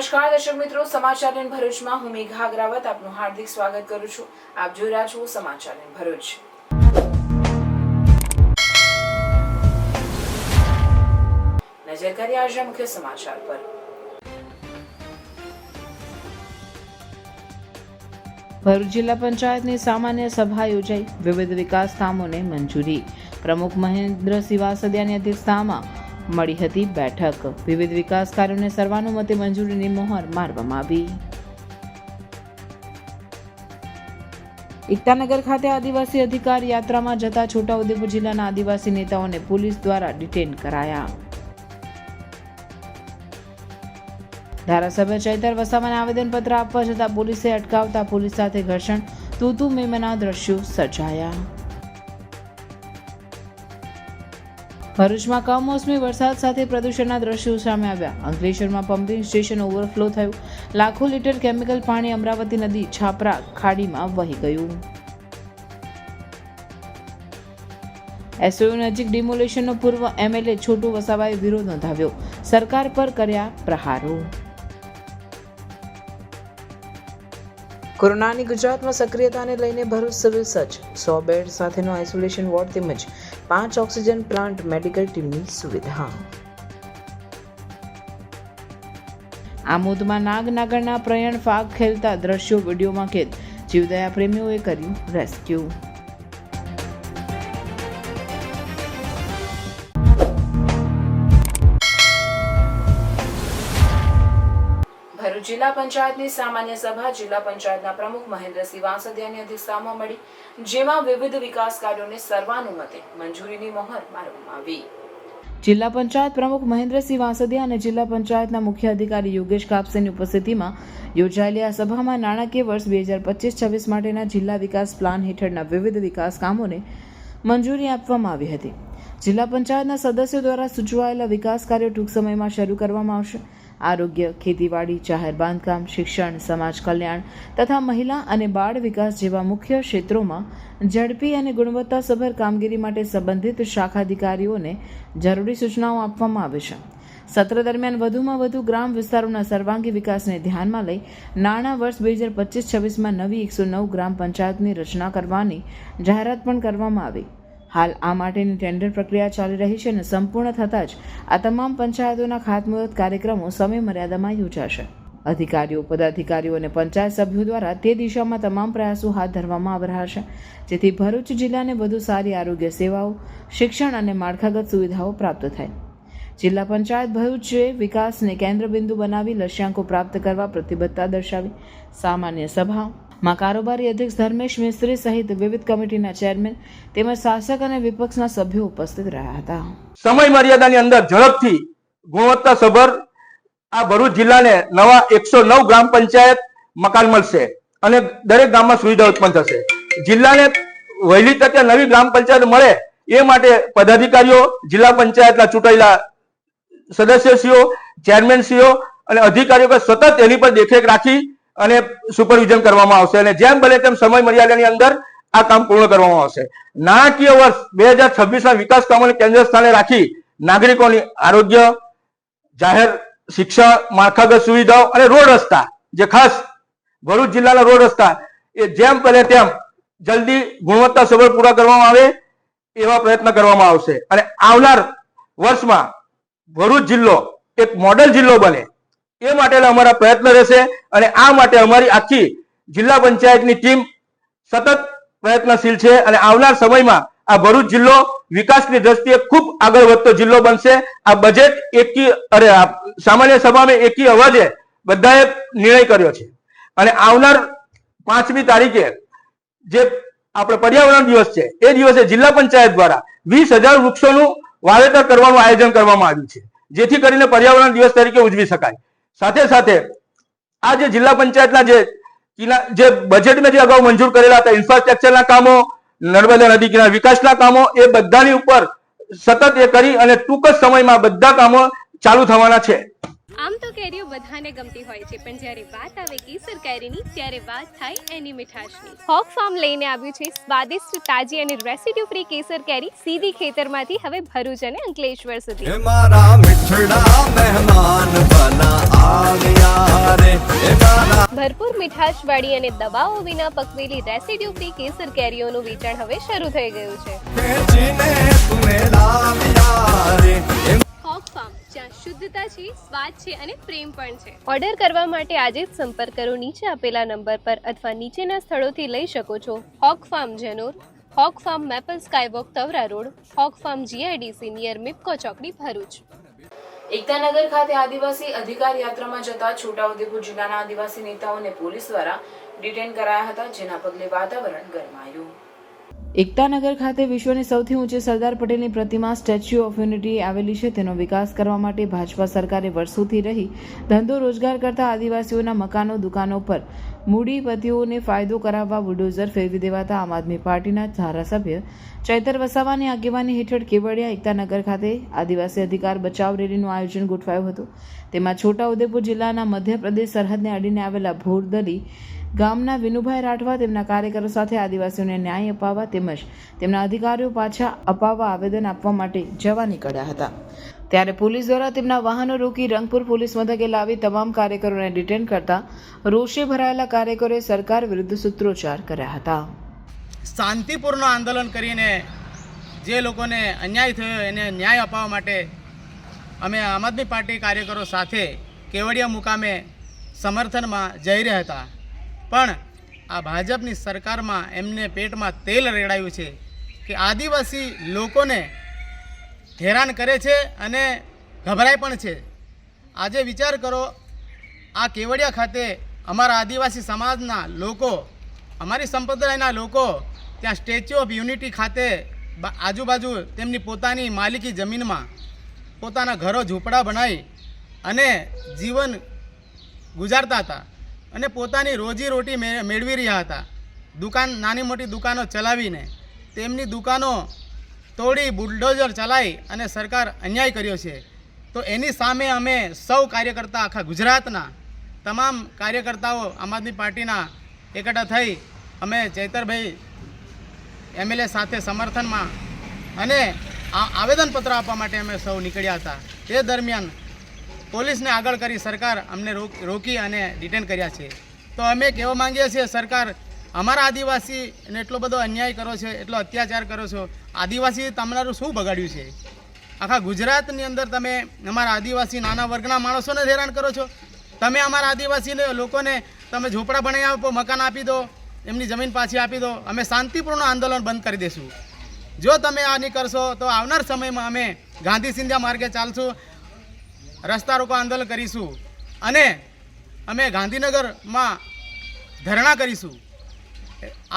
નમસ્કાર દર્શક મિત્રો, સમાચાર इन ભરૂચમાં હું મેઘા અગ્રવાલ આપનું હાર્દિક સ્વાગત કરું છું। આપ જોઈ રહ્યા છો સમાચાર इन ભરૂચ। નજર કરીએ આજના મુખ્ય સમાચાર પર। ભરૂચ જિલ્લા પંચાયતની સામાન્ય સભા યોજાઈ, વિવિધ વિકાસ કામોને મંજૂરી। પ્રમુખ મહેન્દ્રસિંહ વાસદિયાની અધ્યક્ષતામાં મળી હતી બેઠક। વિવિધ વિકાસ કાર્યોને સર્વાનુમતે મંજૂરીની મહોર મારવામાં આવી। એકતાનગર ખાતે આદિવાસી અધિકાર યાત્રામાં જતા છોટાઉદેપુર જિલ્લાના આદિવાસી નેતાઓને પોલીસ દ્વારા ડિટેન કરાયા। ધારાસભ્ય ચૈતર વસાવાને આવેદનપત્ર આપવા જતા પોલીસે અટકાવતા પોલીસ સાથે ઘર્ષણ, તૂતુ મેમના દ્રશ્યો સર્જાયા। ભરૂચમાં કમોસમી વરસાદ સાથે પ્રદૂષણના દ્રશ્યો સામે આવ્યા। અંકલેશ્વરમાં પમ્પિંગ સ્ટેશન ઓવરફ્લો થયું, લાખો લીટર કેમિકલ પાણી અમરાવતી નદી છાપરા ખાડીમાં વહી ગયું। એસઓયુ નજીક ડિમોલેશનનો પૂર્વ એમએલએ છોટુ વસાવાએ વિરોધ નોંધાવ્યો, સરકાર પર કર્યા પ્રહારો। કોરોનાની ગુજરાતમાં સક્રિયતાને લઈને ભરૂચ સિવિલ સજ્જ, 100 બેડ સાથેનો આઇસોલેશન વોર્ડ તેમજ 5 ઓક્સિજન પ્લાન્ટ, મેડિકલ ટીમની સુવિધા। આમોદમાં નાગનાગરના પ્રયાણ ફાગ ખેલતા દ્રશ્યો વિડીયોમાં કેદ, જીવદયા પ્રેમીઓએ કર્યું રેસ્ક્યુ। ભરૂચ જિલ્લા પંચાયતની સામાન્ય સભા જિલ્લા પંચાયતના પ્રમુખ મહેન્દ્રસિંહ વાસદિયાની અધ્યક્ષતામાં મળી, જેમાં વિવિધ વિકાસ કાર્યોને સર્વાનુમતે મંજૂરીની મહોર મારવામાં આવી। જિલ્લા પંચાયત પ્રમુખ મહેન્દ્રસિંહ વાસદિયા અને જિલ્લા પંચાયતના મુખ્ય અધિકારી યોગેશ કાપસેની ઉપસ્થિતિમાં યોજાયેલી આ સભામાં નાણાકીય વર્ષ 2025-26 માટેના જિલ્લા વિકાસ પ્લાન હેઠળના વિવિધ વિકાસ કામોને મંજૂરી આપવામાં આવી હતી। જિલ્લા પંચાયતના સદસ્યો દ્વારા સૂચવાયેલા વિકાસ કાર્યો ટૂંક સમયમાં શરૂ કરવામાં આવશે। આરોગ્ય, ખેતીવાડી, જાહેર બાંધકામ, શિક્ષણ, સમાજ કલ્યાણ તથા મહિલા અને બાળ વિકાસ જેવા મુખ્ય ક્ષેત્રોમાં ઝડપી અને ગુણવત્તાસભર કામગીરી માટે સંબંધિત શાખાધિકારીઓને જરૂરી સૂચનાઓ આપવામાં આવે છે। સત્ર દરમિયાન વધુમાં વધુ ગ્રામ વિસ્તારોના સર્વાંગી વિકાસને ધ્યાનમાં લઈ નાણાં વર્ષ 2025-26માં નવી 109 ગ્રામ પંચાયતની રચના કરવાની જાહેરાત પણ કરવામાં આવી। હાલ આ માટેની ટેન્ડર પ્રક્રિયા ચાલી રહી છે અને સંપૂર્ણ થતાં જ આ તમામ પંચાયતોના ખાતમુહૂર્ત કાર્યક્રમો સમય મર્યાદામાં યોજાશે। અધિકારીઓ, પદાધિકારીઓ અને પંચાયત સભ્યો દ્વારા તે દિશામાં તમામ પ્રયાસો હાથ ધરવામાં આવી રહ્યા છે, જેથી ભરૂચ જિલ્લાને વધુ સારી આરોગ્ય સેવાઓ, શિક્ષણ અને માળખાગત સુવિધાઓ પ્રાપ્ત થાય। જિલ્લા પંચાયત ભરૂચે વિકાસને કેન્દ્રબિંદુ બનાવી લક્ષ્યાંકો પ્રાપ્ત કરવા પ્રતિબદ્ધતા દર્શાવી। સામાન્ય સભામાં કારોબારી અધ્યક્ષ ધર્મેશ મિસ્ત્રી સહિત વિવિધ કમિટીના ચેરમેન તેમજ શાસક અને વિપક્ષના સભ્યો ઉપસ્થિત રહ્યા હતા। સમય મર્યાદાની અંદર ઝડપથી ગુણવત્તાસભર આ ભરૂચ જિલ્લાને નવા 109 ગ્રામ પંચાયત મકાન મળશે અને દરેક ગામમાં સુવિધા ઉત્પન્ન થશે। જિલ્લાને વહેલી તકે નવી ગ્રામ પંચાયત મળે એ માટે પદાધિકારીઓ, જિલ્લા પંચાયતના ચૂંટાયેલા સદસ્યશ્રીઓ, ચેરમેનશ્રીઓ અને અધિકારીઓ સતત એની પર દેખરેખ રાખી અને સુપરવિઝન કરવામાં આવશે અને જેમ બને તેમ સમય મર્યાદાની અંદર આ કામ પૂર્ણ કરવામાં આવશે। નાણાકીય વર્ષ 2026ના વિકાસ કામોને કેન્દ્ર સ્થાને રાખી નાગરિકોની આરોગ્ય, જાહેર શિક્ષણ, માળખાગત સુવિધાઓ અને રોડ રસ્તા, જે ખાસ ભરૂચ જિલ્લાના રોડ રસ્તા એ જેમ બને તેમ જલ્દી ગુણવત્તાસભર પૂરા કરવામાં આવે એવા પ્રયત્ન કરવામાં આવશે અને આવનાર વર્ષમાં ભરૂચ જિલ્લો એક મોડેલ જિલ્લો બને એ માટેના અમારા પ્રયત્ન રહેશે અને આ માટે અમારી આખી જિલ્લા પંચાયતની ટીમ સતત પ્રયત્નશીલ છે અને આવનાર સમયમાં આ ભરૂચ જિલ્લો વિકાસની દ્રષ્ટિએ ખૂબ આગળ વધતો જિલ્લો બનશે। આ બજેટ સામાન્ય સભામાં એકી અવાજે બધાએ નિર્ણય કર્યો છે અને આવનાર 5મી તારીખે જે આપણે પર્યાવરણ દિવસ છે એ દિવસે જિલ્લા પંચાયત દ્વારા 20,000 વૃક્ષોનું વાવેતર કરવાનું આયોજન કરવામાં આવ્યું છે, જેથી કરીને પર્યાવરણ દિવસ તરીકે ઉજવી શકાય। સાથે સાથે આ જે જિલ્લા પંચાયતના જે બજેટમાં જે અગાઉ મંજૂર કરેલા હતા ઇન્ફ્રાસ્ટ્રક્ચરના કામો, નર્મદા નદી કિનારા વિકાસના કામો, એ બધાની ઉપર સતત એ કરી અને ટૂંક જ સમયમાં બધા કામો ચાલુ થવાના છે. આમ તો કેરીઓ બધાને ગમતી હોય છે, પણ જ્યારે વાત આવે કેસર કેરીની ત્યારે વાત થાય એની મીઠાશની. હોક ફાર્મ લઈને આવ્યું છે સ્વાદિષ્ટ, તાજી અને રેસિડ્યુ ફ્રી કેસર કેરી સીધી ખેતરમાંથી હવે ભરૂચ અને અંકલેશ્વર સુધી. મારા મિઠડા મહેમાન બના આવ્યા રે મારા ભરપૂર મીઠાશવાળી અને દવાઓ વિના પકવેલી રેસિડ્યુ ફ્રી કેસર કેરીઓનું વેચાણ હવે શરૂ થઈ ગયું છે. ખેંચીને તુમે લાવ્યા રે હોક ફાર્મ, જ્યાં શુદ્ધતા છે, સ્વાદ છે અને પ્રેમ પણ છે. ઓર્ડર કરવા માટે આજે જ સંપર્ક કરો નીચે આપેલા નંબર પર અથવા નીચેના સ્થળોથી લઈ શકો છો. Hawk Farm Janor, Hawk Farm Maple Skywalk Tavra road, Hawk Farm GIDC near મિપકો ચોકડી ભરૂચ. એકતાનગર ખાતે આદિવાસી અધિકાર યાત્રામાં જતા છોટાઉદેપુર જિલ્લાના આદિવાસી નેતાઓને પોલીસ દ્વારા ડિટેન કરાયા હતા, જેના પગલે વાતાવરણ ગરમાયું. એકતાનગર ખાતે વિશ્વની સૌથી ઊંચી સરદાર પટેલની પ્રતિમા સ્ટેચ્યુ ઓફ યુનિટી આવેલી છે. તેનો વિકાસ કરવા માટે ભાજપા સરકારે વર્ષોથી રહી ધંધો રોજગાર કરતા આદિવાસીઓના મકાનો, દુકાનો પર મૂડીપતિઓને ફાયદો કરાવવા બુલડોઝર ફેરવી દેવાતા આમ આદમી પાર્ટીના ધારાસભ્ય ચૈતર વસાવાની આગેવાની હેઠળ કેવડિયા એકતાનગર ખાતે આદિવાસી અધિકાર બચાવ રેલીનું આયોજન ગોઠવાયું હતું. તેમાં છોટાઉદેપુર જિલ્લાના મધ્યપ્રદેશ સરહદને અડીને આવેલા ભોરદરી ગામના વિનુભાઈ રાઠવા તેમના કાર્યકરો સાથે આદિવાસીઓને ન્યાય અપાવવા તેમજ તેમના અધિકારીઓ પાછા અપાવવા આવેદન આપવા માટે જવા નીકળ્યા હતા. ત્યારે પોલીસ દ્વારા તેમના વાહનો રોકી રંગપુર પોલીસ મથકે લાવી તમામ કાર્યકરોને ડિટેન કરતા રોષે ભરાયેલા કાર્યકરોએ સરકાર વિરુદ્ધ સૂત્રોચ્ચાર કર્યા હતા. શાંતિપૂર્ણ આંદોલન કરીને જે લોકોને અન્યાય થયો એને ન્યાય અપાવવા માટે અમે આમ આદમી પાર્ટી કાર્યકરો સાથે કેવડિયા મુકામે સમર્થનમાં જઈ રહ્યા હતા. પણ આ ભાજપની સરકારમાં એમને પેટમાં તેલ રેડાયું છે કે આદિવાસી લોકોને હેરાન કરે છે અને ગભરાય પણ છે. આજે વિચાર કરો, આ કેવડિયા ખાતે અમારા આદિવાસી સમાજના લોકો, અમારી સંપ્રદાયના લોકો ત્યાં સ્ટેચ્યુ ઓફ યુનિટી ખાતે આજુબાજુ તેમની પોતાની માલિકી જમીનમાં પોતાના ઘરો ઝૂંપડા બનાવી અને જીવન ગુજારતા હતા અને પોતાની રોજીરોટી મેળવી રહ્યા હતા. નાની મોટી દુકાનો ચલાવીને તેમની દુકાનો તોડી બુલડોઝર ચલાવી અને સરકાર અન્યાય કર્યો છે. તો એની સામે અમે સૌ કાર્યકર્તા, આખા ગુજરાતના તમામ કાર્યકર્તાઓ આમ આદમી પાર્ટીના એકઠા થઈ અમે ચૈતરભાઈ MLA સાથે સમર્થનમાં અને આવેદનપત્ર આપવા માટે અમે સૌ નીકળ્યા હતા. તે દરમિયાન પોલીસને આગળ કરી સરકાર અમને રોકી અને ડિટેન કર્યા છે. તો અમે કહેવા માંગીએ છીએ, સરકાર અમારા આદિવાસીને એટલો બધો અન્યાય કરો છો, એટલો અત્યાચાર કરો છો. આદિવાસી તમારું શું બગાડ્યું છે? આખા ગુજરાતની અંદર તમે અમારા આદિવાસી નાના વર્ગના માણસોને હેરાન કરો છો. તમે અમારા આદિવાસી લોકોને તમે ઝૂંપડા બનાવી આપો, મકાન આપી દો, એમની જમીન પાછી આપી દો. અમે શાંતિપૂર્ણ આંદોલન બંધ કરી દઈશું. જો તમે આ નહીં કરશો તો આવનાર સમયમાં અમે ગાંધી સિંધિયા માર્ગે ચાલશું, રસ્તા રોકો આંદોલન કરીશું અને અમે ગાંધીનગરમાં ધરણા કરીશું.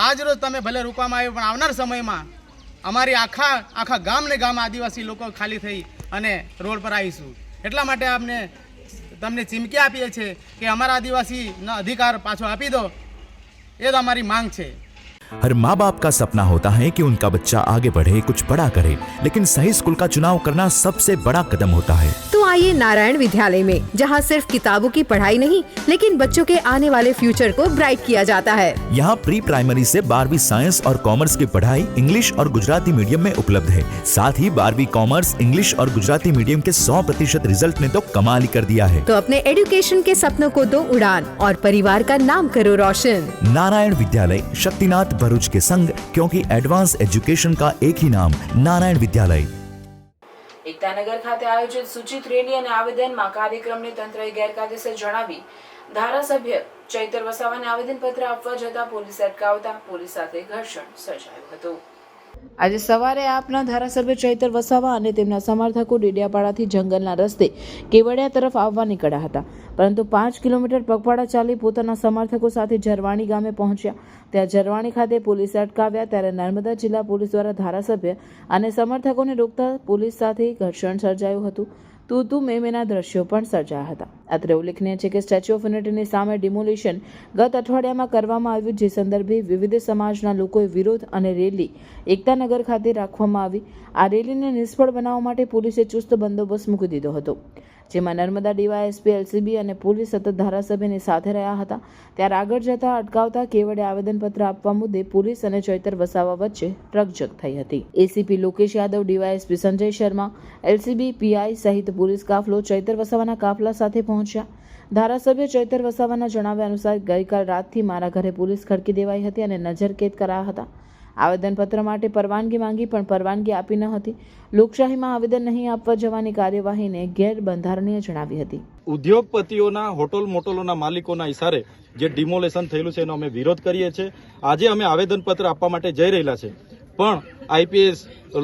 આજ રોજ તમે ભલે રોકવામાં આવ્યો, પણ આવનાર સમયમાં અમારી આખા ગામને ગામ આદિવાસી લોકો ખાલી થઈ અને રોડ પર આવીશું. એટલા માટે તમને ચીમકી આપીએ છીએ કે અમારા આદિવાસીના અધિકાર પાછો આપી દો. એ જ અમારી માંગ છે. हर माँ बाप का सपना होता है कि उनका बच्चा आगे बढ़े, कुछ बड़ा करे, लेकिन सही स्कूल का चुनाव करना सबसे बड़ा कदम होता है. तो आइए नारायण विद्यालय में, जहाँ सिर्फ किताबों की पढ़ाई नहीं, लेकिन बच्चों के आने वाले फ्यूचर को ब्राइट किया जाता है. यहाँ प्री प्राइमरी से 12वीं साइंस और कॉमर्स की पढ़ाई इंग्लिश और गुजराती मीडियम में उपलब्ध है. साथ ही 12वीं कॉमर्स, इंग्लिश और गुजराती मीडियम के 100% रिजल्ट ने तो कमाल ही कर दिया है. तो अपने एजुकेशन के सपनों को दो उड़ान और परिवार का नाम करो रोशन. नारायण विद्यालय, शक्तिनाथ भरूच के संग, क्योंकि एडवांस एजुकेशन का एक ही नाम नारायण विद्यालय. એકતાનગર ખાતે આયોજિત સૂચિત રેલી અને આવેદનમાં કાર્યક્રમને તંત્રએ ગેરકાયદેસર જણાવી ધારાસભ્ય ચૈતર વસાવાને આવેદનપત્ર આપવા જતા પોલીસ અટકાવતા પોલીસ સાથે ઘર્ષણ સર્જાયું હતું. આજે સવારે આપના ધારાસભ્ય ચૈતર વસાવા અને તેમના સમર્થકો ડેડિયાપાડાથી જંગલના રસ્તે કેવડિયા તરફ આવવા નીકળ્યા હતા, પરંતુ 5 કિલોમીટર પગપાળા ચાલી પોતાના સમર્થકો સાથે ઝરવાણી ગામે પહોંચ્યા. ત્યાં ઝરવાણી ખાતે પોલીસે અટકાવ્યા. ત્યારે નર્મદા જિલ્લા પોલીસ દ્વારા ધારાસભ્ય અને સમર્થકોને રોકતા પોલીસ સાથે ઘર્ષણ સર્જાયું હતું. તું મેના દ્રશ્યો પણ સર્જાયા હતા. અત્રે ઉલ્લેખનીય છે કે સ્ટેચ્યુ ઓફ યુનિટીની સામે ડિમોલિશન ગત અઠવાડિયામાં કરવામાં આવ્યું, જે સંદર્ભે વિવિધ સમાજના લોકોએ વિરોધ અને રેલી એકતાનગર ખાતે રાખવામાં આવી. આ રેલીને નિષ્ફળ બનાવવા માટે પોલીસે ચુસ્ત બંદોબસ્ત મૂકી દીધો હતો. જેમાં નર્મદા ડીવાયએસપી એલસીબી અને પોલીસ સતત ધારાસભ્યની સાથે રહ્યા હતા. ત્યારે આગળ જતા અટકાવતા કેવડે આવેદનપત્ર આપવા મુદ્દે પોલીસ અને ચૈતર વસાવા વચ્ચે રકઝક થઈ હતી. ACP Lokesh Yadav, DYSP Sanjay Sharma, LCB PI સહિત પોલીસ કાફલો ચૈતર વસાવાના કાફલા સાથે પહોંચ્યા. ધારાસભ્ય ચૈતર વસાવાના જણાવ્યા અનુસાર ગઈકાલ રાતથી મારા ઘરે પોલીસ ખડકી દેવાઈ હતી અને નજરકેદ કરાયા હતા. આવેદનપત્ર માટે પરવાનગી માંગી પણ પરવાનગી આપી ન હતી. લોકશાહીમાં આવેદન નહીં આપવા જવાની કાર્યવાહીને ગેરબંધારણીય જણાવી હતી. ઉદ્યોગપતિઓના હોટલ મોટલોના માલિકોના ઇશારે જે ડિમોલેશન થયેલું છે એનો અમે વિરોધ કરીએ છીએ. આજે અમે આવેદનપત્ર આપવા માટે જઈ રહેલા છે, પણ આઈપીએસ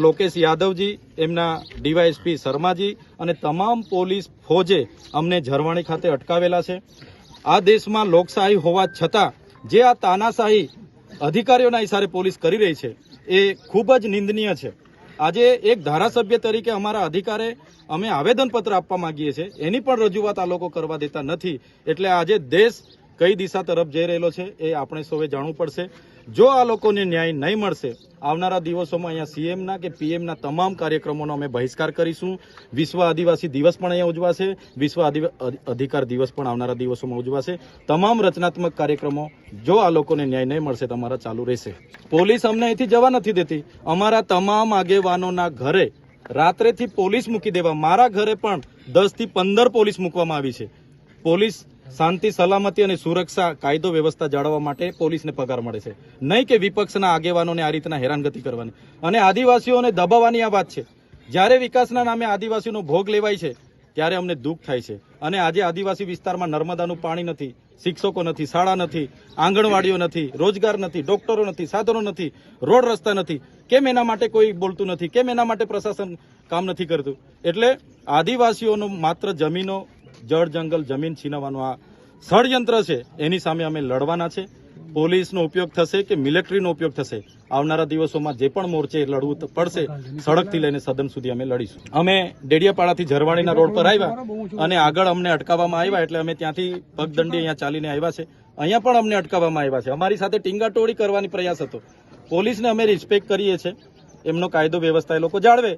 લોકેશ યાદવજી, એમના ડીવાયએસપી શર્માજી અને તમામ પોલીસ ફોજે અમને ઝરવાણી ખાતે અટકાવેલા છે. આ દેશમાં લોકશાહી હોવા છતાં જે આ તાનાશાહી અધિકારીઓના ઇશારે પોલીસ કરી રહી છે એ ખૂબ જ નિંદનીય છે. આજે એક ધારાસભ્ય તરીકે અમારા અધિકારે અમે આવેદનપત્ર આપવા માંગીએ છીએ, એની પણ રજૂઆત આ લોકો કરવા દેતા નથી. એટલે આજે દેશ કઈ દિશા તરફ જઈ રહેલો છે એ આપણે સૌએ જાણવું પડશે. જો આ લોકોને ન્યાય નહીં મળશે, આવનારા દિવસોમાં અહીંયા સીએમના કે પીએમના તમામ કાર્યક્રમોનો અમે બહિષ્કાર કરીશું. વિશ્વ આદિવાસી દિવસ પણ અહીંયા ઉજવાશે, વિશ્વ અધિકાર દિવસ પણ આવનારા દિવસોમાં ઉજવાશે. તમામ રચનાત્મક કાર્યક્રમો જો આ લોકોને ન્યાય નહીં મળશે તમારા ચાલુ રહેશે. પોલીસ અમને અહીંથી જવા નથી દેતી. અમારા તમામ આગેવાનોના ઘરે રાત્રેથી પોલીસ મૂકી દેવા, મારા ઘરે પણ 10 થી 15 પોલીસ મૂકવામાં આવી છે. પોલીસ શાંતિ, સલામતી અને સુરક્ષા, કાયદો વ્યવસ્થા જાળવવા માટે પોલીસને પગાર મળે છે, નહીં કે વિપક્ષના આગેવાનોને આ રીતના હેરાનગતિ કરવાની અને આદિવાસીઓને દબાવવાની આ વાત છે. જ્યારે વિકાસના નામે આદિવાસીનો ભોગ લેવાય છે ત્યારે અમને દુઃખ થાય છે. અને આજે આદિવાસી વિસ્તારમાં નર્મદાનું પાણી નથી, શિક્ષકો નથી, શાળા નથી, આંગણવાડીઓ નથી, રોજગાર નથી, ડોક્ટરો નથી, સાધનો નથી, રોડ રસ્તા નથી. કેમ એના માટે કોઈ બોલતું નથી? કેમ એના માટે પ્રશાસન કામ નથી કરતું? એટલે આદિવાસીઓનું માત્ર જમીનો, જળ જંગલ, જમીન છીનવવાનું આ ષડયંત્ર છે, એની સામે અમે લડવાના છે. પોલીસનો ઉપયોગ થશે કે મિલિટરીનો ઉપયોગ થશે, આવનારા દિવસોમાં જે પણ મોરચે લડવું પડશે, સડકથી લઈને સદન સુધી અમે લડીશું. અમે ડેડિયાપાડાથી ઝરવાણીના રોડ પર આવ્યા અને આગળ અમને અટકાવવામાં આવ્યા, એટલે અમે ત્યાંથી પગદંડી અહીંયા ચાલીને આવ્યા છે. અહીંયા પણ અમને અટકાવવામાં આવ્યા છે. અમારી સાથે ટીંગાટોળી કરવાની પ્રયાસ હતો. પોલીસને અમે રિસ્પેક્ટ કરીએ છીએ, એમનો કાયદો વ્યવસ્થા એ લોકો જાળવે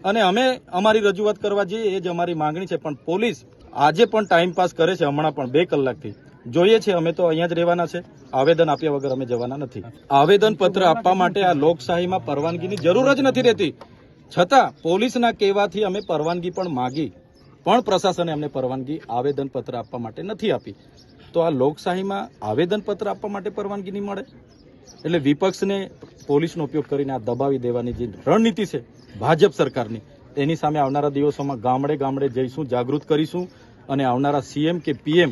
અને અમે અમારી રજૂઆત કરવા જઈએ, એ જ અમારી માંગણી છે. પણ પોલીસ આજે પણ ટાઈમ પાસ કરે છે, હમણાં પણ 2 કલાકથી જોઈએ છે. અમે તો અહીંયા જ રહેવાના છે, આવેદન આપ્યા વગર અમે જવાના નથી. આવેદન પત્ર આપવા માટે આ લોકશાહીમાં પરવાનગીની જરૂર જ નથી રહેતી, છતાં પોલીસના કહેવાથી અમે પરવાનગી પણ માગી, પણ પ્રશાસને અમને પરવાનગી આવેદન પત્ર આપવા માટે નથી આપી. તો આ લોકશાહીમાં આવેદન પત્ર આપવા માટે પરવાનગી નહીં મળે, એટલે વિપક્ષને પોલીસનો ઉપયોગ કરીને આ દબાવી દેવાની જે રણનીતિ છે ભાજપ સરકારની, એની સામે આવનારા દિવસોમાં ગામડે ગામડે જઈશું, જાગૃત કરીશું અને આવનારા સીએમ કે પીએમ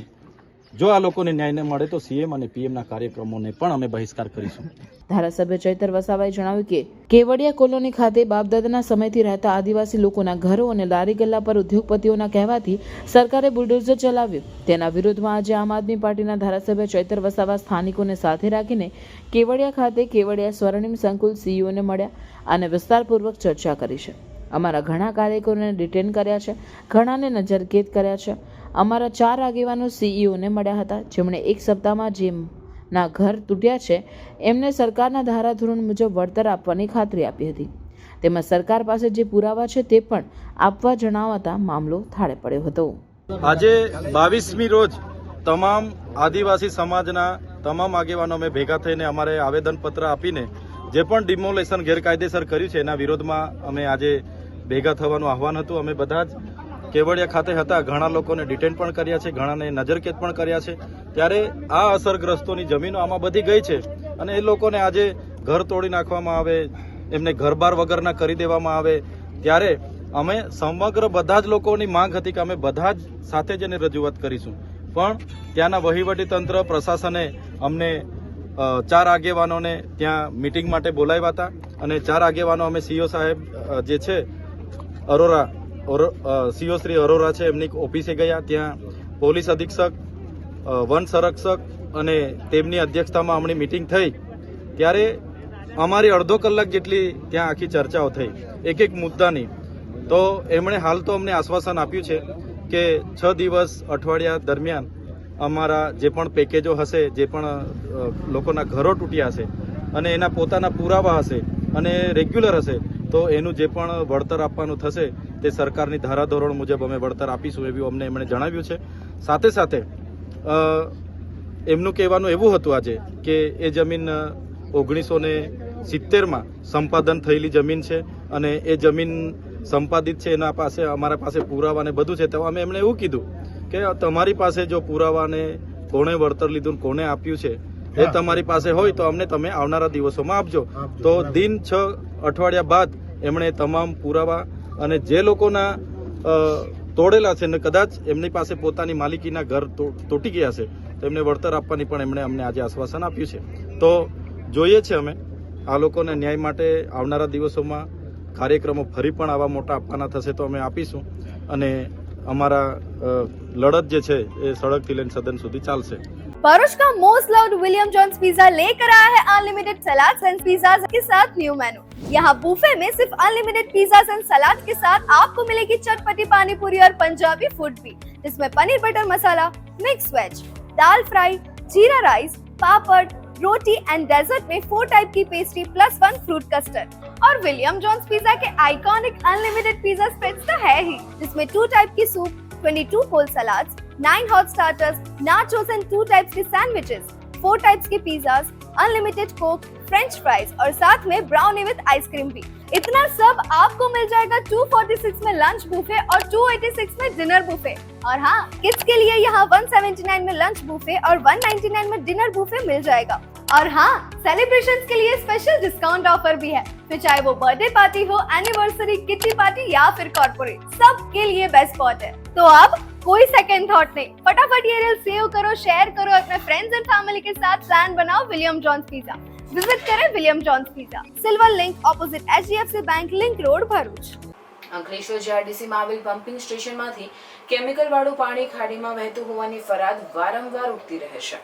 જો આ લોકોને ન્યાય ન મળે તો સીએમ અને પીએમના કાર્યક્રમોને પણ અમે બહિષ્કાર કરીશું. ધારાસભ્ય ચૈતર વસાવાએ જણાવ્યું કે કેવડિયા કોલોની ખાતે બાપદાદાના સમયથી રહેતા આદિવાસી લોકોના ઘરો અને લારી ગલ્લા પર ઉદ્યોગપતિઓના કહેવાથી સરકારે બુલડોઝર ચલાવ્યું. તેના વિરોધમાં આજે આમ આદમી પાર્ટીના ધારાસભ્ય ચૈતર વસાવા સ્થાનિકોને સાથે રાખીને કેવડિયા ખાતે કેવડિયા સ્વર્ણિમ સંકુલ સીઈઓને મળ્યા અને વિસ્તારપૂર્વક ચર્ચા કરી છે. અમારા ઘણા કાર્યકરોને ડિટેન કર્યા છે, ઘણાને નજરકેદ કર્યા છે. અમારા 4 આગેવાનો સીઈઓને મળ્યા હતા, જેમણે 1 સપ્તાહમાં જેમના ઘર તૂટ્યા છે એમને સરકારના ધારાધોરણ મુજબ વળતર આપવાની ખાતરી આપી હતી. તેમજ સરકાર પાસે જે પુરાવા છે તે પણ આપવા જણાવતા મામલો થાળે પડ્યો હતો. આજે 22મી રોજ તમામ આદિવાસી સમાજના તમામ આગેવાનો અમે ભેગા થઈને અમારે આવેદનપત્ર આપીને જે પણ ડિમોલેશન ગેરકાયદેસર કર્યું છે એના વિરોધમાં અમે આજે ભેગા થવાનું આહવાન હતું. અમે બધા જ કેવડિયા ખાતે હતા, ઘણા લોકોને ડિટેન પણ કર્યા છે, ઘણાને નજરકેદ પણ કર્યા છે. ત્યારે આ અસરગ્રસ્તોની જમીનો આમાં બધી ગઈ છે અને એ લોકોને આજે ઘર તોડી નાખવામાં આવે, એમને ઘરબાર વગરના કરી દેવામાં આવે. ત્યારે અમે સમગ્ર બધા જ લોકોની માંગ હતી કે અમે બધા જ સાથે જઈને રજૂઆત કરીશું, પણ ત્યાંના વહીવટીતંત્ર, પ્રશાસને અમને 4 આગેવાનોને ત્યાં મિટિંગ માટે બોલાવ્યા હતા અને 4 આગેવાનો અમે સીઓ સાહેબ જે છે અરોરા, સીઓ શ્રી અરોરા છે, એમની ઓફિસે ગયા. ત્યાં પોલીસ અધિક્ષક, વન સંરક્ષક અને તેમની અધ્યક્ષતામાં અમની મિટિંગ થઈ. ત્યારે અમારી અડધો કલાક જેટલી ત્યાં આખી ચર્ચાઓ થઈ એક મુદ્દાની. તો એમણે હાલ તો અમને આશ્વાસન આપ્યું છે કે 6 દિવસ અઠવાડિયા દરમિયાન અમારા જે પણ પેકેજો હશે, જે પણ લોકોના ઘરો તૂટ્યા હશે અને એના પોતાના પુરાવા હશે અને રેગ્યુલર હશે, તો એનું જે પણ વળતર આપવાનું થશે તે સરકારની ધારાધોરણ મુજબ અમે વળતર આપીશું એવું અમને એમણે જણાવ્યું છે. સાથે સાથે એમનું કહેવાનું એવું હતું આજે કે એ જમીન 1970માં સંપાદન થયેલી જમીન છે અને એ જમીન સંપાદિત છે, એના પાસે અમારા પાસે પુરાવા ને બધું છે. તો અમે એમણે એવું કીધું કે તમારી પાસે જો પુરાવાને કોણે વળતર લીધું કોણે આપ્યું છે એ તમારી પાસે હોય તો અમને તમે આવનારા દિવસોમાં આપજો. તો દિન 6 અઠવાડિયા બાદ એમણે તમામ પુરાવા અને જે લોકોના તોડેલા છે ને કદાચ એમની પાસે પોતાની માલિકીના ઘર તૂટી ગયા છે તો એમને વળતર આપવાની પણ એમણે અમને આજે આશ્વાસન આપ્યું છે. તો જોઈએ છે અમે આ લોકોને ન્યાય માટે આવનારા દિવસોમાં કાર્યક્રમો ફરી પણ આવા મોટા આપવાના થશે તો અમે આપીશું અને અમારા લડત જે છે એ સડકથી લઈને સદન સુધી ચાલશે. भरूच का most loved William Jones pizza लेकर आया है अनलिमिटेड सलाद एंड पिज्जा के साथ न्यू मेनू. यहाँ बुफे में सिर्फ अनलिमिटेड पिज्जा एंड सलाद के साथ आपको मिलेगी चटपटी पानी पूरी और पंजाबी फूड भी, जिसमें paneer butter masala, mix veg, dal fry, jeera rice, papad, रोटी एंड डेजर्ट में 4 टाइप की पेस्ट्री प्लस 1 फ्रूट कस्टर्ड. और विलियम जॉन्स पिज्जा के आइकॉनिक अनलिमिटेड पिज्जा स्प्रेड्स तो है ही, जिसमें 2 टाइप की soup, 22 cold salads, 9 hot starters, nachos and 2 types के सैंडविचेस, 4 टाइप्स के pizzas, unlimited coke, french fries और साथ में ब्राउनी विद आइसक्रीम भी. इतना सब आपको मिल जाएगा 246 में लंच बुफे और 286 में डिनर बुफे. और हाँ, किड्स के लिए यहाँ 179 में लंच बुफे और 199 में डिनर बुफे मिल जाएगा. और हाँ, सेलिब्रेशंस के लिए स्पेशल डिस्काउंट ऑफर भी है, फिर चाहे वो बर्थडे पार्टी हो, एनिवर्सरी, किटी पार्टी या फिर कॉर्पोरेट, सब के लिए बेस्ट स्पॉट है. तो अब कोई सेकंड थॉट नहीं, फटाफट ये रील सेव करो, शेयर करो, अपने फ्रेंड्स एंड फैमिली के साथ प्लान बनाओ विलियम जॉन्स पिज्जा. विजिट करें William Johns pizza, Silver Link opposite HDFC bank link road Bharuch. Ankleshwar જીઆરડીસીમાં આવેલ પમ્પિંગ સ્ટેશનમાંથી કેમિકલવાળું પાણી ખાડીમાં વહેતું હોવાની ફરિયાદ વારંવાર ઉઠતી રહે છે.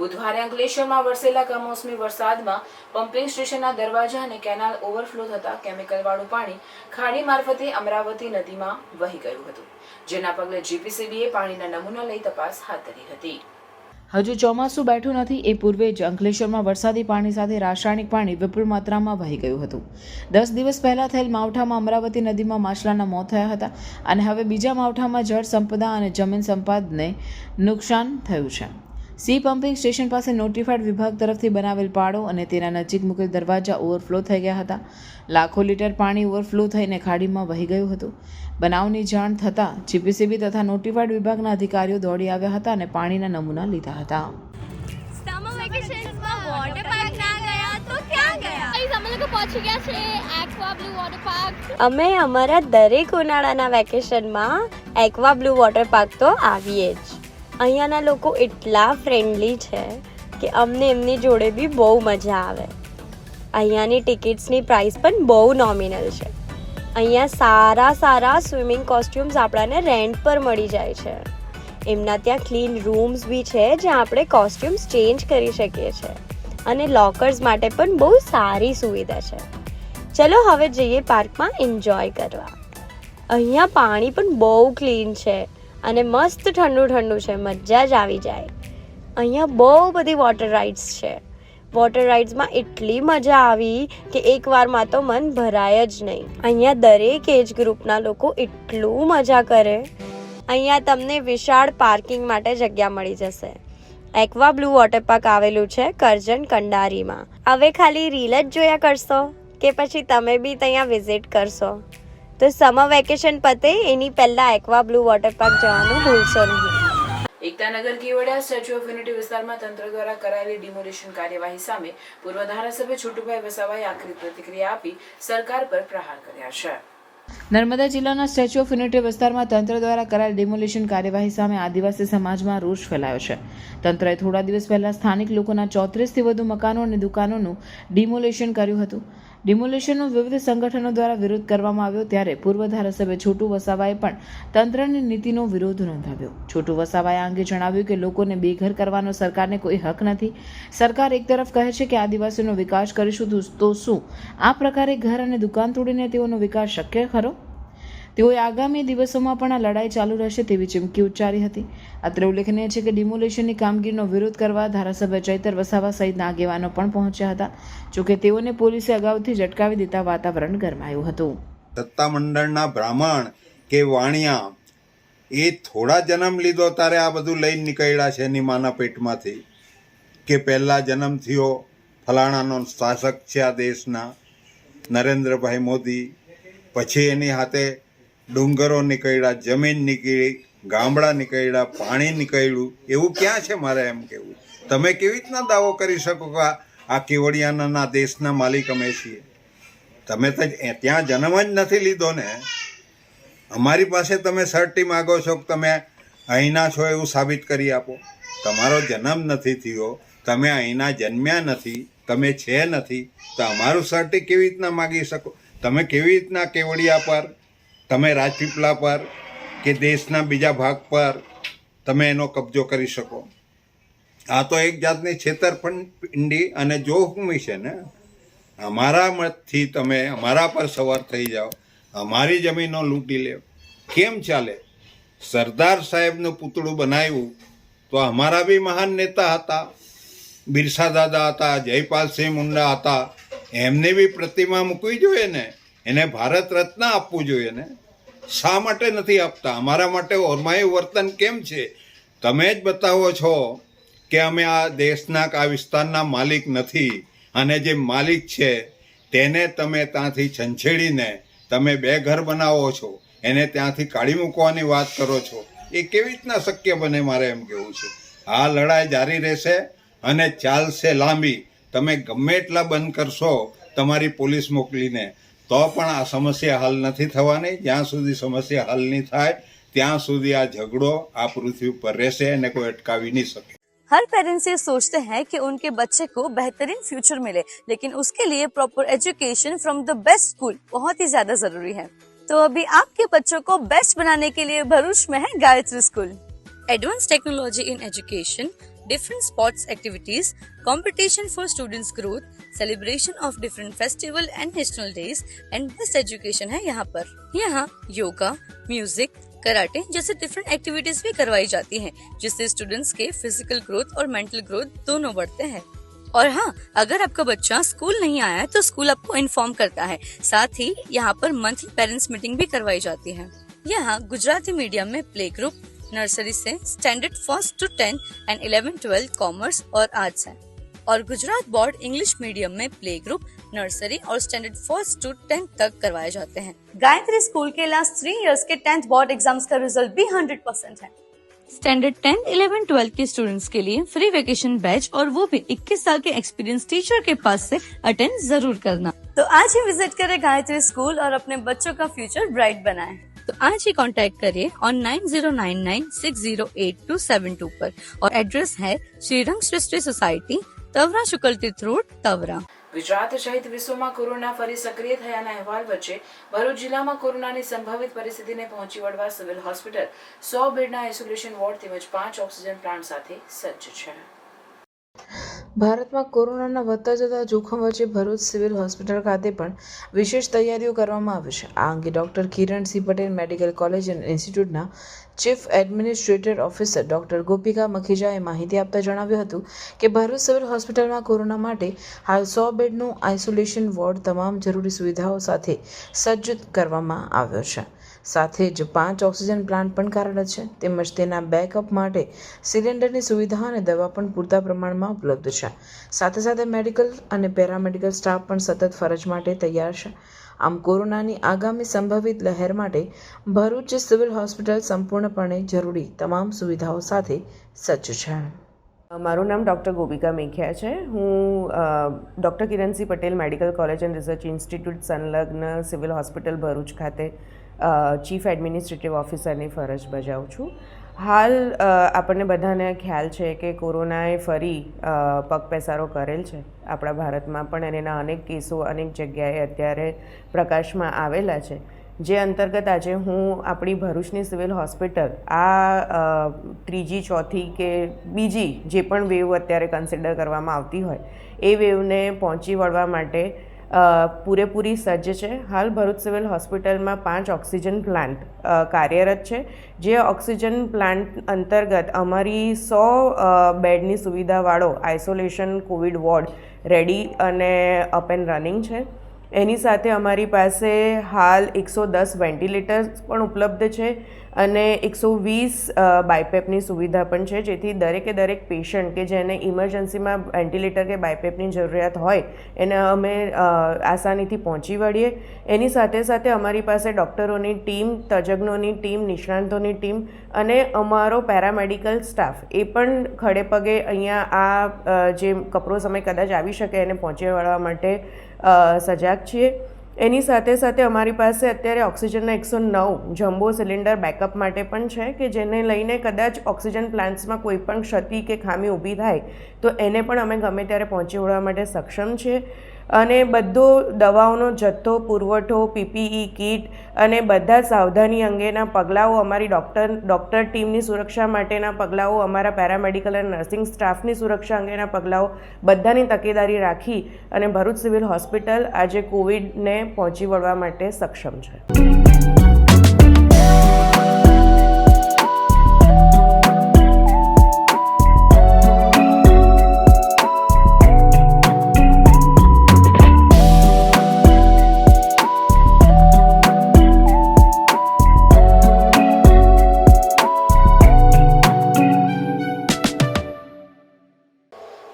બુધવારે અંકલેશ્વરમાં વરસેલા કમોસમી વરસાદમાં પમ્પિંગ સ્ટેશનના દરવાજા અને કેનાલ ઓવરફ્લો થતા કેમિકલવાળું પાણી ખાડી મારફતે અમરાવતી નદીમાં વહી ગયું હતું, જેના પગલે જીપીસીબીએ પાણીના નમૂના લઈ તપાસ હાથ ધરી હતી. હજુ ચોમાસું બેઠું નથી એ પૂર્વે જ અંકલેશ્વરમાં વરસાદી પાણી સાથે રાસાયણિક પાણી વિપુલ માત્રામાં વહી ગયું હતું. 10 દિવસ પહેલા થયેલ માવઠામાં અમરાવતી નદીમાં માછલાના મોત થયા હતા અને હવે બીજા માવઠામાં જળ સંપદા અને જમીન સંપદને નુકસાન થયું છે. સી પમ્પિંગ સ્ટેશન પાસે નોટિફાઈડ વિભાગ તરફથી બનાવેલ પાડો અને તેના નજીક મૂકેલ દરવાજા ઓવરફ્લો થઈ ગયા હતા. લાખો લીટર પાણી ઓવરફ્લો થઈને ખાડીમાં વહી ગયું હતું. બનાવની જાણ થતાં જીપીસીબી તથા નોટિફાઈડ વિભાગના અધિકારીઓ દોડી આવ્યા હતા અને પાણીના નમૂના લીધા હતા. समर वेकेशंस में वाटर पार्क ना गया तो क्या गया? हम लोग पहुंच ગયા છે એક્વા બ્લુ વોટર પાર્ક. અમે અમારા દરેક ઉનાળાના વેકેશનમાં એક્વા બ્લુ વોટર પાર્ક તો આવીએ જ. અહીંયાના લોકો એટલા ફ્રેન્ડલી છે કે અમને એમની જોડે બી બહુ મજા આવે. અહીંયાની ટિકિટ્સની પ્રાઇસ પણ બહુ નોમિનલ છે. અહીંયા સારા સ્વિમિંગ કોસ્ટ્યુમ્સ આપણને રેન્ટ પર મળી જાય છે. એમના ત્યાં ક્લીન રૂમ્સ બી છે જ્યાં આપણે કોસ્ટ્યુમ્સ ચેન્જ કરી શકીએ છીએ અને લોકર્સ માટે પણ બહુ સારી સુવિધા છે. ચલો હવે જઈએ પાર્કમાં એન્જોય કરવા. અહીંયા પાણી પણ બહુ ક્લીન છે અને મસ્ત ઠંડુ છે, મજા જ આવી જાય. અહીંયા બહુ બધી વોટર રાઇડ્સ છે. વોટર રાઇડ્સમાં એટલી મજા આવી કે એકવારમાં તો મન ભરાય જ નહીં. અહીંયા દરેક એજ ગ્રુપના લોકો એટલું મજા કરે. અહીંયા તમને વિશાળ પાર્કિંગ માટે જગ્યા મળી જશે. એક્વા બ્લુ વોટર પાર્ક આવેલું છે કરજણ કંડારીમાં. હવે ખાલી રીલ જ જોયા કરશો કે પછી તમે બી ત્યાં વિઝિટ કરશો? તો સમર વેકેશન પતે એની પહેલા એક્વા બ્લુ વોટર પાર્ક જવાનું ભૂલશો નહીં. Ektanagar Kevadia statue of unity વિસ્તારમાં તંત્ર દ્વારા કરાયેલી ડિમોલિશન કાર્યવાહી સામે પૂર્વ ધારાસભ્ય છોટુભાઈ વસાવાએ આકરી પ્રતિક્રિયા આપી સરકાર પર પ્રહાર કર્યા છે. નર્મદા જિલ્લાના સ્ટેચ્યુ ઓફ યુનિટી વિસ્તારમાં તંત્ર દ્વારા કરાયેલ ડિમોલિશન કાર્યવાહી સામે આદિવાસી સમાજમાં રોષ ફેલાયો છે. તંત્રએ થોડા દિવસ પહેલા સ્થાનિક લોકોના 34થી વધુ મકાનો અને દુકાનોનું ડિમોલિશન કર્યું હતું. ડિમોલિશનનો વિવિધ સંગઠનો દ્વારા વિરોધ કરવામાં આવ્યો ત્યારે પૂર્વ ધારાસભ્ય છોટુ વસાવાએ પણ તંત્રની નીતિનો વિરોધ નોંધાવ્યો. છોટુ વસાવાએ આ અંગે જણાવ્યું કે લોકોને બેઘર કરવાનો સરકારને કોઈ હક નથી. સરકાર એક તરફ કહે છે કે આદિવાસીનો વિકાસ કરીશું તો શું આ પ્રકારે ઘર અને દુકાન તોડીને તેઓનો વિકાસ શક્ય ખરો? તેઓએ આગામી દિવસોમાં પણ આ લડાઈ ચાલુ રહેશે તેવી ચીમકી ઉચ્ચારી હતી. અત્રે ઉલ્લેખનીય છે કે ડિમોલિશનની કામગીરીનો વિરોધ કરવા ધારાસભ્ય ચૈતર વસાવા સહિતના આગેવાનો પણ પહોંચ્યા હતા. જોકે તેઓને પોલીસે અગાઉથી જ અટકાવી દેતા વાતાવરણ ગરમાયું હતું. સત્તામંડળના બ્રાહ્મણ કે વાણિયા એ થોડા જન્મ લીધો ત્યારે આ બધું લઈને નીકળ્યા છે એની માના પેટમાંથી, કે પહેલાં જન્મ થયો ફલાણાનો શાસક છે આ દેશના નરેન્દ્રભાઈ મોદી, પછી એની હાથે ડુંગરો નીકળ્યા, જમીન નીકળી, ગામડા નીકળ્યા, પાણી નીકળ્યું, એવું ક્યાં છે? મારે એમ કહેવું, તમે કેવી રીતના દાવો કરી શકો કે આ કેવડિયાના દેશના માલિક અમે છીએ? તમે તો ત્યાં જન્મ જ નથી લીધો ને. અમારી પાસે તમે સર્ટી માગો છો કે તમે અહીંના છો એવું સાબિત કરી આપો. તમારો જન્મ નથી થયો, તમે અહીંના જન્મ્યા નથી, તમે છે નથી, તો અમારું સર્ટી કેવી રીતના માગી શકો? તમે કેવી રીતના કેવડિયા પર, તમે રાજપીપળા પર કે દેશના બીજા ભાગ પર તમે એનો કબજો કરી શકો? આ તો એક જાતની છેતરપિંડી અને જોખમી છે ને. અમારા મતથી તમે અમારા પર સવાર થઈ જાઓ, અમારી જમીનો લૂંટી લે, કેમ ચાલે? સરદાર સાહેબનું પૂતળું બનાવ્યું તો અમારા બી મહાન નેતા હતા, બિરસા દાદા હતા, જયપાલસિંહ મુંડા હતા, એમને બી પ્રતિમા મૂકવી જોઈએ ને, એને ભારત રત્ન આપવું જોઈએ ને. શા માટે નથી આપતા? અમારા માટે ઓરમાયું વર્તન કેમ છે? તમે જ બતાવો છો કે અમે આ દેશના કે આ વિસ્તારના માલિક નથી, અને જે માલિક છે તેને તમે ત્યાંથી છંછેડીને તમે 2 ઘર બનાવો છો, એને ત્યાંથી કાઢી મૂકવાની વાત કરો છો. એ કેવી રીતના શક્ય બને? મારે એમ કહેવું છે. આ લડાઈ જારી રહેશે અને ચાલશે લાંબી. તમે ગમે એટલા બંધ કરશો તમારી પોલીસ મોકલીને, તો પણ આ સમસ્યા હલ નથી થવાની. જ્યાં સુધી સમસ્યા હલ નહીં થાય ત્યાં સુધી આ ઝઘડો આ પૃથ્વી પર રહેશે અને કોઈ અટકાવી નહીં શકે. हर पेरेंट्स ये सोचते हैं कि उनके बच्चे को बेहतरीन फ्यूचर मिले, लेकिन उसके लिए proper education from the best school बहुत ही ज्यादा जरूरी है. तो अभी आपके बच्चों को बेस्ट बनाने के लिए भरूच में है Gayatri school. Advance technology in education, different sports activities, competition for students' growth, celebration of different festival and national days, and best education है यहाँ पर. यहाँ योगा, म्यूजिक, कराटे जैसे डिफरेंट एक्टिविटीज भी करवाई जाती हैं, जिससे स्टूडेंट्स के फिजिकल ग्रोथ और मेंटल ग्रोथ दोनों बढ़ते हैं. और हाँ, अगर आपका बच्चा स्कूल नहीं आया है तो स्कूल आपको इन्फॉर्म करता है. साथ ही यहाँ पर मंथली पेरेंट्स मीटिंग भी करवाई जाती है. यहाँ गुजराती मीडियम में प्ले ग्रुप, नर्सरी से standard 1st to 10 and 11-12 commerce और आर्ट्स है. और गुजरात बोर्ड इंग्लिश मीडियम में प्ले ग्रुप, नर्सरी और स्टैंडर्ड 1st to 10th तक करवाए जाते हैं. गायत्री स्कूल के लास्ट 3 इयर्स के 10th बोर्ड एग्जाम्स का रिजल्ट भी 100% है. स्टैंडर्ड 10, 11, 12 के स्टूडेंट्स के लिए फ्री वेकेशन बैच, और वो भी 21 साल के एक्सपीरियंस टीचर के पास से अटेंड जरूर करना. तो आज ही विजिट करें गायत्री स्कूल और अपने बच्चों का फ्यूचर ब्राइट बनाएं. तो आज ही कांटेक्ट करिए ऑन 9099608272 पर, और एड्रेस है श्रीरंग सृष्टि सोसाइटी, तवरा शुक्ल तीर्थ रोड, तवरा. ગુજરાત સહિત વિશ્વમાં કોરોના ફરી સક્રિય થયાના અહેવાલ વચ્ચે ભરૂચ જિલ્લામાં કોરોનાની સંભવિત પરિસ્થિતિને પહોંચી વળવા સિવિલ હોસ્પિટલ 100 બેડના આઇસોલેશન વોર્ડ તેમજ 5 ઓક્સિજન પ્લાન્ટ સાથે સજ્જ છે. ભારતમાં કોરોનાના વધતા જતા જોખમ વચ્ચે ભરૂચ સિવિલ હોસ્પિટલ ખાતે પણ વિશેષ તૈયારીઓ કરવામાં આવી છે. આ અંગે doctor Kiransinh Patel medical college and ઇન્સ્ટિટ્યૂટના chief administrator officer doctor Gopika મખીજાએ માહિતી આપતા જણાવ્યું હતું કે ભરૂચ સિવિલ હોસ્પિટલમાં કોરોના માટે હાલ 100 બેડનું આઇસોલેશન વોર્ડ તમામ જરૂરી સુવિધાઓ સાથે સજ્જ કરવામાં આવ્યો છે. સાથે જ 5 ઓક્સિજન પ્લાન્ટ પણ કાર્યરત છે, તેમજ તેના બેકઅપ માટે સિલિન્ડરની સુવિધા અને દવા પણ પૂરતા પ્રમાણમાં ઉપલબ્ધ છે. સાથે સાથે મેડિકલ અને પેરામેડિકલ સ્ટાફ પણ સતત ફરજ માટે તૈયાર છે. આમ કોરોનાની આગામી સંભવિત લહેર માટે ભરૂચ સિવિલ હોસ્પિટલ સંપૂર્ણપણે જરૂરી તમામ સુવિધાઓ સાથે સજ્જ છે. મારું નામ ડૉક્ટર ગોપિકા મેખિયા છે. હું doctor Kiransinh Patel medical college and research institute સંલગ્ન સિવિલ હોસ્પિટલ ભરૂચ ખાતે ચીફ એડમિનિસ્ટ્રેટિવ ઓફિસરની ફરજ બજાવું છું. હાલ આપણને બધાને ખ્યાલ છે કે કોરોનાએ ફરી પગપેસારો કરેલ છે આપણા ભારતમાં પણ, અને એના અનેક કેસો અનેક જગ્યાએ અત્યારે પ્રકાશમાં આવેલા છે. જે અંતર્ગત આજે હું આપણી ભરૂચની સિવિલ હોસ્પિટલ આ ત્રીજી, ચોથી કે બીજી જે પણ વેવ અત્યારે કન્સિડર કરવામાં આવતી હોય એ વેવને પહોંચી વળવા માટે પૂરેપૂરી સજ્જ છે. હાલ ભરૂચ સિવિલ હોસ્પિટલમાં 5 ઓક્સિજન પ્લાન્ટ કાર્યરત છે. જે ઓક્સિજન પ્લાન્ટ અંતર્ગત અમારી 100 બેડની સુવિધાવાળો આઇસોલેશન કોવિડ વોર્ડ રેડી અને અપ એન્ડ રનિંગ છે. એની સાથે અમારી પાસે હાલ 110 વેન્ટિલેટર્સ પણ ઉપલબ્ધ છે અને 120 બાયપેપની સુવિધા પણ છે, જેથી દરેક પેશન્ટ કે જેને ઇમરજન્સીમાં વેન્ટિલેટર કે બાયપેપની જરૂરિયાત હોય એને અમે આસાનીથી પહોંચી વળીએ. એની સાથે અમારી પાસે ડૉક્ટરોની ટીમ, તજજ્ઞોની ટીમ, નિષ્ણાંતોની ટીમ અને અમારો પેરામેડિકલ સ્ટાફ એ પણ ખડે પગે અહીંયા આ જે કપરો સમય કદાચ આવી શકે એને પહોંચી વળવા માટે સજાગ છીએ. એની સાથે અમારી પાસે અત્યારે ઓક્સિજનના 109 જમ્બો સિલિન્ડર બેકઅપ માટે પણ છે કે જેને લઈને કદાચ ઓક્સિજન પ્લાન્ટ્સમાં કોઈ પણ ક્ષતિ કે ખામી ઊભી થાય તો એને પણ અમે ગમે ત્યારે પહોંચી વળવા માટે સક્ષમ છીએ. અને બધો દવાઓનો જથ્થો, પુરવઠો, PPE કીટ અને બધા સાવધાની અંગેના પગલાઓ, અમારી ડૉક્ટર ટીમની સુરક્ષા માટેના પગલાઓ, અમારા પેરામેડિકલ અને નર્સિંગ સ્ટાફની સુરક્ષા અંગેના પગલાઓ બધાની તકેદારી રાખી અને ભરૂચ સિવિલ હોસ્પિટલ આજે કોવિડને પહોંચી વળવા માટે સક્ષમ છે.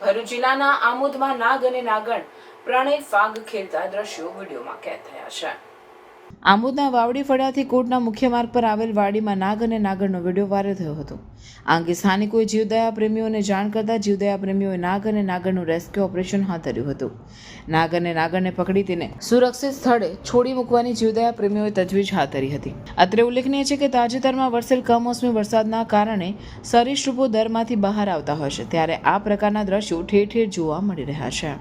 ભરૂચ જિલ્લાના આમોદમાં નાગ અને નાગણ પ્રણય ફાગ ખેલતા દ્રશ્યો વિડીયોમાં કેદ થયા છે. આમોદના વાવડી ફળિયાથી કોટના મુખ્ય માર્ગ પર આવેલ વાડીમાં નાગ અને નાગણનો વિડીયો વાયરલ થયો હતો. આ અંગે સ્થાનિકોએ જીવદયા પ્રેમીઓને જાણ કરતા જીવદયા પ્રેમીઓએ નાગ અને નાગણનું રેસ્ક્યુ ઓપરેશન હાથ ધર્યું હતું. નાગ અને નાગણને પકડી તેને સુરક્ષિત સ્થળે છોડી મૂકવાની જીવદયા પ્રેમીઓએ તજવીજ હાથ ધરી હતી. અત્રે ઉલ્લેખનીય છે કે તાજેતરમાં વરસેલ કમોસમી વરસાદના કારણે સરીસૃપો દરમાંથી બહાર આવતા હોય છે, ત્યારે આ પ્રકારના દ્રશ્યો ઠેર ઠેર જોવા મળી રહ્યા છે.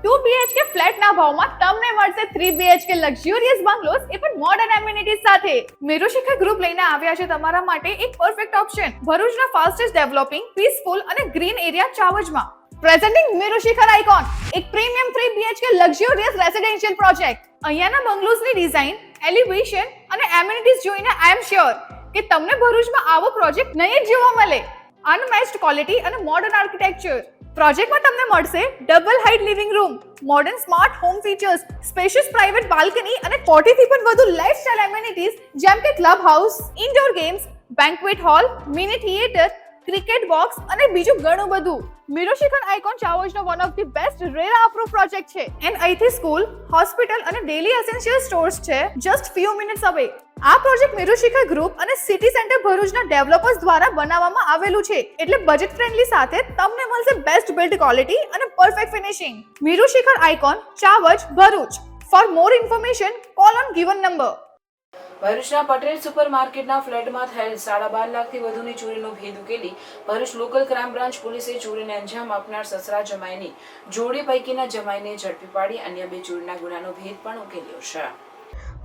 2 BHK ફ્લેટના ભાવમાં તમને મળશે 3 BHK લક્ઝુરિયસ બંગલોઝ, એ પણ મોડર્ન એમિનિટીઝ સાથે. મેરુશિખર ગ્રુપ લઈને આવ્યા છે તમારા માટે એક પરફેક્ટ ઓપ્શન ભરૂચના ફાસ્ટેસ્ટ ડેવલપિંગ, પીસફુલ અને ગ્રીન એરિયા ચાવજમાં. પ્રેઝન્ટિંગ મેરુશિખર આઇકોન, એક premium 3 BHK luxurious residential project. અહીંયાના બંગલોઝની ડિઝાઇન, એલિવેશન અને એમિનિટીઝ જોઈને આઈ એમ શ્યોર કે તમને ભરૂચમાં આવો પ્રોજેક્ટ નહીં જ જોવા મળે. અનમેચ્ડ ક્વોલિટી અને મોડર્ન આર્કિટેક્ચર. પ્રોજેક્ટમાં તમને મળશે double height living room, modern smart home features, spacious private balcony અને 40 થી પણ વધુ લાઇફસ્ટાઇલ એમિનિટીઝ જેમ કે club house, indoor games, banquet hall, mini theatre, cricket box અને બીજું ઘણું બધું. મેરુશિખર આઇકોન ચાવજનો one of the best RERA approve project છે. એન્ડ અહીંથી સ્કૂલ, હોસ્પિટલ અને ડેલી એસેન્શિયલ સ્ટોર્સ છે જસ્ટ ફ્યુ મિનિટ્સ અવે. આ પ્રોજેક્ટ મેરુશિખર ગ્રુપ અને સિટી સેન્ટર ભરૂચના ડેવલપર્સ દ્વારા બનાવવામાં આવેલું છે, એટલે બજેટ ફ્રેન્ડલી સાથે તમને મળશે બેસ્ટ બિલ્ડ ક્વોલિટી અને perfect finishing. Merushikhar icon Chavaj, Bharuch. For more information call on given number. ભરૂચના પટેલ સુપરમાર્કેટના ફ્લેટમાં થયેલ 12.5 લાખથી વધુની ચોરીનો ભેદ ઉકેલી ભરૂચ લોકલ ક્રાઇમ બ્રાન્ચ પોલીસે ચોરીને અંજામ આપનાર સસરા જમાઈની જોડી પૈકીના જમાઈને ઝડપી પાડી અન્ય 2 ચોરીના ગુનાનો ભેદ પણ ઉકેલ્યો છે.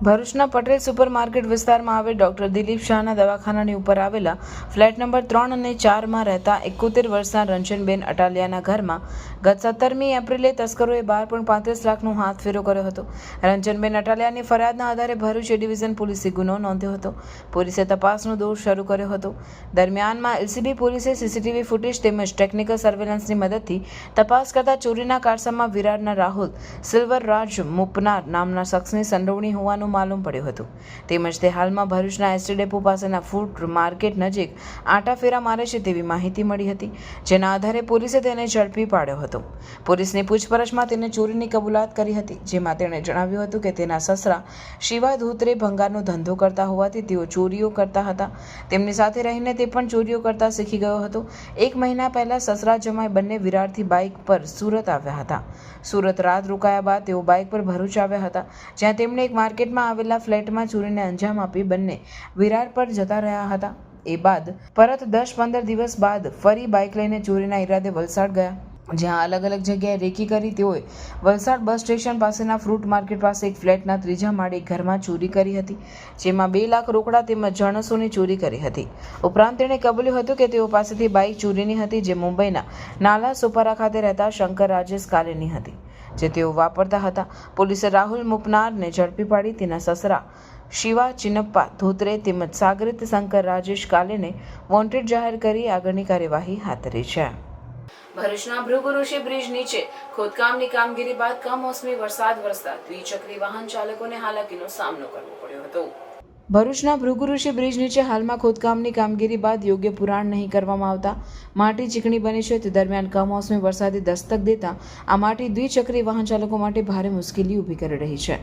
ભરૂચના પટેલ સુપરમાર્કેટ વિસ્તારમાં આવેલ ડોક્ટર દિલીપ શાહના દવાખાનાની ઉપર આવેલા ફ્લેટ નંબર 3 અને 4માં રહેતા 71 વર્ષના રંજનબેન અટાલિયાના ઘરમાં ગત 17મી એપ્રિલે તસ્કરોએ 12.35 લાખનો હાથફેરો કર્યો હતો. રંજનબેન અટાલિયાની ફરિયાદના આધારે ભરૂચ એ ડિવિઝન પોલીસે ગુનો નોંધ્યો હતો. પોલીસે તપાસનો દોર શરૂ કર્યો હતો. દરમિયાનમાં એલસીબી પોલીસે સીસીટીવી ફૂટેજ તેમજ ટેકનિકલ સર્વેલન્સની મદદથી તપાસ કરતા ચોરીના કારસામાં વિરારના રાહુલ સિલ્વરરાજ મુપનાર નામના શખ્સની સંડોવણી હોવાનું માલુમ પડ્યું હતું. તેમજ તે હાલમાં ભરૂચના એસટી ડેપો પાસેના ફૂડ માર્કેટ નજીક આંટાફેરા મારે છે તેવી માહિતી મળી હતી, જેના આધારે પોલીસે તેને ઝડપી પાડ્યો હતો. પોલીસની પૂછપરછમાં તેને ચોરીની કબૂલાત કરી હતી, જેમાં તેણે જણાવ્યું હતું કે તેના સસરા શિવા ધોત્રે ભંગારનો ધંધો કરતા હોવાથી તેઓ ચોરીઓ કરતા હતા. તેમની સાથે રહીને તે પણ ચોરીઓ કરતા શીખી ગયો હતો. 1 મહિના પહેલા સસરા જમાઈ બંને વિરારથી બાઇક પર સુરત આવ્યા હતા. સુરત રાત રોકાયા બાદ તેઓ બાઇક પર ભરૂચ આવ્યા હતા, જ્યાં તેમણે એક માર્કેટમાં આવેલા ફ્લેટમાં ચોરીને અંજામ આપી બંને વિરાર પર જતા રહ્યા હતા. એ બાદ પરત 10-15 દિવસ બાદ ફરી બાઇક લઈને ચોરીના ઈરાદે વલસાડ ગયા, જ્યાં અલગ અલગ જગ્યાએ રેકી કરી તેઓએ વલસાડ બસ સ્ટેશન પાસેના ફ્રૂટ માર્કેટ પાસે એક ફ્લેટના 3જા માળે ઘરમાં ચોરી કરી હતી, જેમાં 2 લાખ રોકડા તેમજ જણસોની ચોરી કરી હતી. ઉપરાંત તેણે કબૂલ્યું હતું કે તેઓ પાસેથી બાઇક ચોરીની હતી, જે મુંબઈના નાલા સોપારા ખાતે રહેતા શંકર રાજેશ કાલેની હતી, જે તેઓ વાપરતા હતા. પોલીસે રાહુલ મુપનારને ઝડપી પાડી તેના સસરા શિવા ચિનપ્પા ધોત્રે તેમજ સાગરિત શંકર રાજેશ કાલેને વોન્ટેડ જાહેર કરી આગળની કાર્યવાહી હાથ ધરી છે. ભરૂચના ભૃગુઋષિ બ્રિજ નીચે ખોદકામની કામગીરી બાદ કમોસમી વરસાદ વરસતા દ્વિચક્રી વાહન ચાલકોને હાલાકીનો સામનો કરવો પડ્યો હતો. ભરૂચના ભૃગુઋષિ બ્રિજ નીચે હાલમાં ખોદકામની કામગીરી બાદ યોગ્ય પુરાણ નહીં કરવામાં આવતા માટી ચીકણી બની છે. તે દરમિયાન કમોસમી વરસાદે દસ્તક દેતા આ માટી દ્વિચક્રી વાહન ચાલકો માટે ભારે મુશ્કેલી ઊભી કરી રહી છે.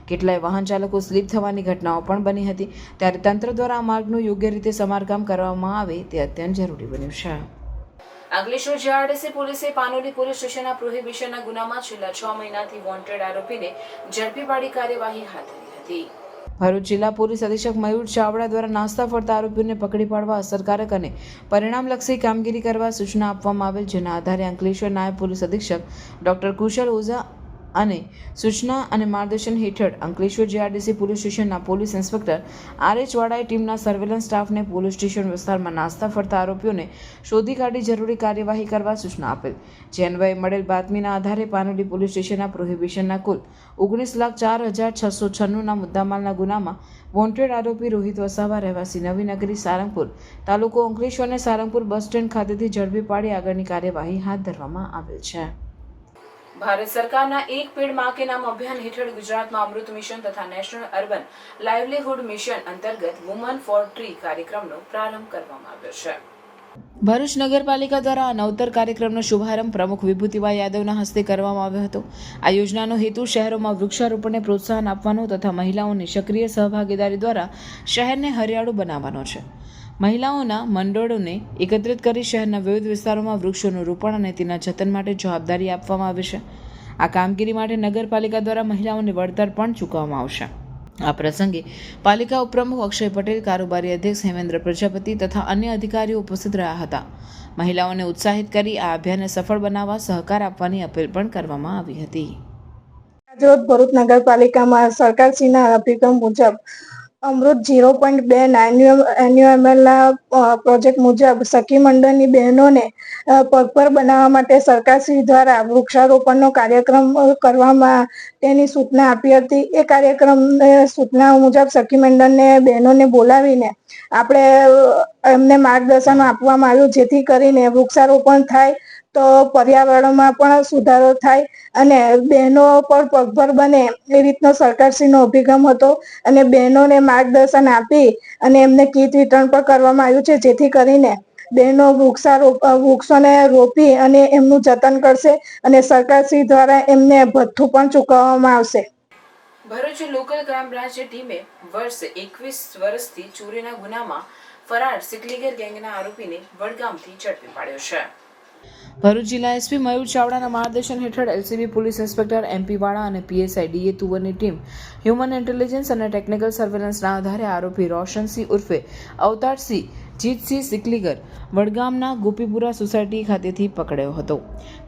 કેટલાય વાહન ચાલકો સ્લીપ થવાની ઘટનાઓ પણ બની હતી. ત્યારે તંત્ર દ્વારા આ માર્ગનું યોગ્ય રીતે સમારકામ કરવામાં આવે તે અત્યંત જરૂરી બન્યું છે. અંકલેશ્વર જીઆરડીસી પોલીસે પાનોલી પોલીસ સ્ટેશનના પ્રોહિબિશનના ગુનામાં છેલ્લા 6 મહિનાથી વોન્ટેડ આરોપીને ઝડપી પાડી કાર્યવાહી હાથ ધરી હતી. ભરૂચ જિલ્લા પોલીસ અધિક્ષક મયુર ચાવડા દ્વારા નાસ્તા ફરતા આરોપીઓને પકડી પાડવા અસરકારક અને પરિણામલક્ષી કામગીરી કરવા સૂચના આપવામાં આવેલ, જેના આધારે અંકલેશ્વર નાયબ પોલીસ અધિક્ષક ડોક્ટર કુશલ ઓઝા અને સૂચના અને માર્ગદર્શન હેઠળ અંકલેશ્વર જીઆરડીસી પોલીસ સ્ટેશનના પોલીસ ઇન્સ્પેક્ટર આર.એચ. વાડાએ ટીમના સર્વેલન્સ સ્ટાફને પોલીસ સ્ટેશન વિસ્તારમાં નાસ્તા ફરતા આરોપીઓને શોધી કાઢી જરૂરી કાર્યવાહી કરવા સૂચના આપેલ. જે અન્વયે મળેલ બાતમીના આધારે પાનોલી પોલીસ સ્ટેશનના પ્રોહિબિશનના કુલ 19,04,696ના મુદ્દામાલના ગુનામાં વોન્ટેડ આરોપી રોહિત વસાવા રહેવાસી નવીનગરી સારંગપુર તાલુકો અંકલેશ્વરને સારંગપુર બસ સ્ટેન્ડ ખાતેથી ઝડપી પાડી આગળની કાર્યવાહી હાથ ધરવામાં આવેલ છે. ભારત સરકારના એક પેડ માં કે નામ અભિયાન હેઠળ ગુજરાતમાં અમૃત મિશન તથા નેશનલ અર્બન લાઇવલીહુડ મિશન અંતર્ગત વુમન ફોર ટ્રી કાર્યક્રમનો પ્રારંભ કરવામાં આવ્યો છે. ભરૂચ નગરપાલિકા દ્વારા આ નવતર કાર્યક્રમનો શુભારંભ પ્રમુખ વિભૂતિભાઈ યાદવના હસ્તે કરવામાં આવ્યો હતો. આ યોજનાનો હેતુ શહેરોમાં વૃક્ષારોપણને પ્રોત્સાહન આપવાનો તથા મહિલાઓની સક્રિય સહભાગીદારી દ્વારા શહેરને હરિયાળું બનાવવાનો છે. મહિલાઓના મંડળોને એકત્રિત કરી શહેરના વિવિધ વિસ્તારોમાં વૃક્ષોનું રોપણ અને તેના જતન માટે જવાબદારી આપવામાં આવી છે. આ કામગીરી માટે નગરપાલિકા દ્વારા મહિલાઓને વળતર પણ ચૂકવવામાં આવશે. આ પ્રસંગે પાલિકા ઉપપ્રમુખ અક્ષય પટેલ, કારોબારી અધ્યક્ષ હેમેન્દ્ર પ્રજાપતિ તથા અન્ય અધિકારીઓ ઉપસ્થિત રહ્યા હતા. મહિલાઓને ઉત્સાહિત કરી આ અભિયાનને સફળ બનાવવા સહકાર આપવાની અપીલ પણ કરવામાં આવી હતી. આજરોજ ભરૂચ નગરપાલિકામાં સરકારશ્રીના અભિગમ મુજબ અમૃત 0.2 એન્યુઅલના પ્રોજેક્ટ મુજબ સખી મંડળની બહેનોને પગભર બનાવવા માટે સરકારશ્રી દ્વારા વૃક્ષારોપણનો કાર્યક્રમ કરવામાં તેની સૂચના આપી હતી. એ કાર્યક્રમ સૂચના મુજબ સખી મંડળને બહેનોને બોલાવીને આપણે એમને માર્ગદર્શન આપવામાં આવ્યું, જેથી કરીને વૃક્ષારોપણ થાય તો પર્યાવરણમાં પણ સુધારો થાય અને બહેનો પણ પગભર બને એ રીતનો સરકારશ્રીનો અભિગમ હતો. અને બહેનોને માર્ગદર્શન આપી અને એમને કીટ વિતરણ પણ કરવામાં આવ્યું છે, જેથી કરીને બહેનો વૃક્ષોને રોપી અને એમનું જતન કરશે અને સરકારશ્રી દ્વારા એમને ભથ્થું પણ ચૂકવવામાં આવશે. ભરૂચ લોકલ ક્રાઇમ બ્રાન્ચ ટીમે વર્ષ 21 વર્ષથી ચોરીના ગુનામાં ફરાર સિકલીગર ગેંગના આરોપીને વડગામથી ઝડપી પાડ્યો છે. ભરૂચ જિલ્લા એસપી મયુર ચાવડાના માર્ગદર્શન હેઠળ એલસીબી પોલીસ ઇન્સ્પેક્ટર એમપી વાળા અને પીએસઆઈ ડીએ તુવરની ટીમ હ્યુમન ઇન્ટેલિજન્સ અને ટેકનિકલ સર્વેલન્સના આધારે આરોપી રોશનસિંહ ઉર્ફે અવતારસિંહ જીતસિંહ સિકલીગર વડગામના ગોપીપુરા સોસાયટી ખાતેથી પકડ્યો હતો.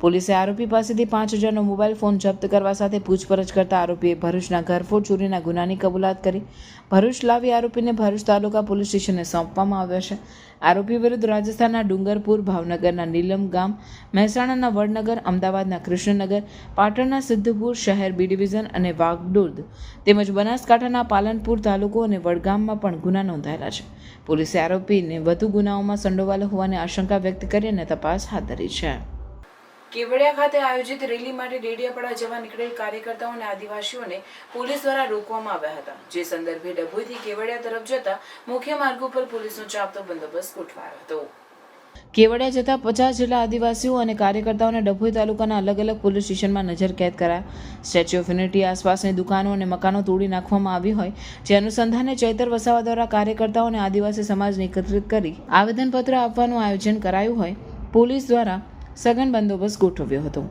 પોલીસે આરોપી પાસેથી 5,000નો મોબાઈલ ફોન જપ્ત કરવા સાથે પૂછપરછ કરતા આરોપીએ ભરૂચના ઘરફોડ ચોરીના ગુનાની કબૂલાત કરી ભરૂચ લાવી આરોપીને ભરૂચ તાલુકા પોલીસ સ્ટેશને સોંપવામાં આવ્યો છે. આરોપી વિરુદ્ધ રાજસ્થાનના ડુંગરપુર, ભાવનગરના નીલમ ગામ, મહેસાણાના વડનગર, અમદાવાદના કૃષ્ણનગર, પાટણના સિદ્ધપુર શહેર બી ડિવિઝન અને વાગડોદ તેમજ બનાસકાંઠાના પાલનપુર તાલુકો અને વડગામમાં પણ ગુના નોંધાયેલા છે. પોલીસે આરોપીને વધુ ગુનાઓમાં સંડોવાયેલો હોવાની આશંકા વ્યક્ત કરી અને તપાસ હાથ ધરી છે. કેવડિયા ખાતે આયોજિત રેલી માટે ડેડિયાપાડા જવા નીકળેલ કાર્યકર્તાઓ અને આદિવાસીઓને પોલીસ દ્વારા રોકવામાં આવ્યા હતા. જે સંદર્ભે ડભોઈથી કેવડિયા તરફ જતા મુખ્ય માર્ગ ઉપર પોલીસનો ચાંપતો બંદોબસ્ત ગોઠવાયો હતો. કેવડિયા જતા 50 જેટલા આદિવાસીઓ અને કાર્યકર્તાઓને ડભોઈ તાલુકાના અલગ અલગ પોલીસ સ્ટેશનમાં નજર કેદ કરાયા. સ્ટેચ્યુ ઓફ યુનિટી આસપાસની દુકાનો અને મકાનો તોડી નાખવામાં આવી હોય, જે અનુસંધાને ચૈતર વસાવા દ્વારા કાર્યકર્તાઓ અને આદિવાસી સમાજને એકત્રિત કરી આવેદનપત્ર આપવાનું આયોજન કરાયું હોય, પોલીસ દ્વારા સઘન બંદોબસ્ત ગોઠવ્યો હતો.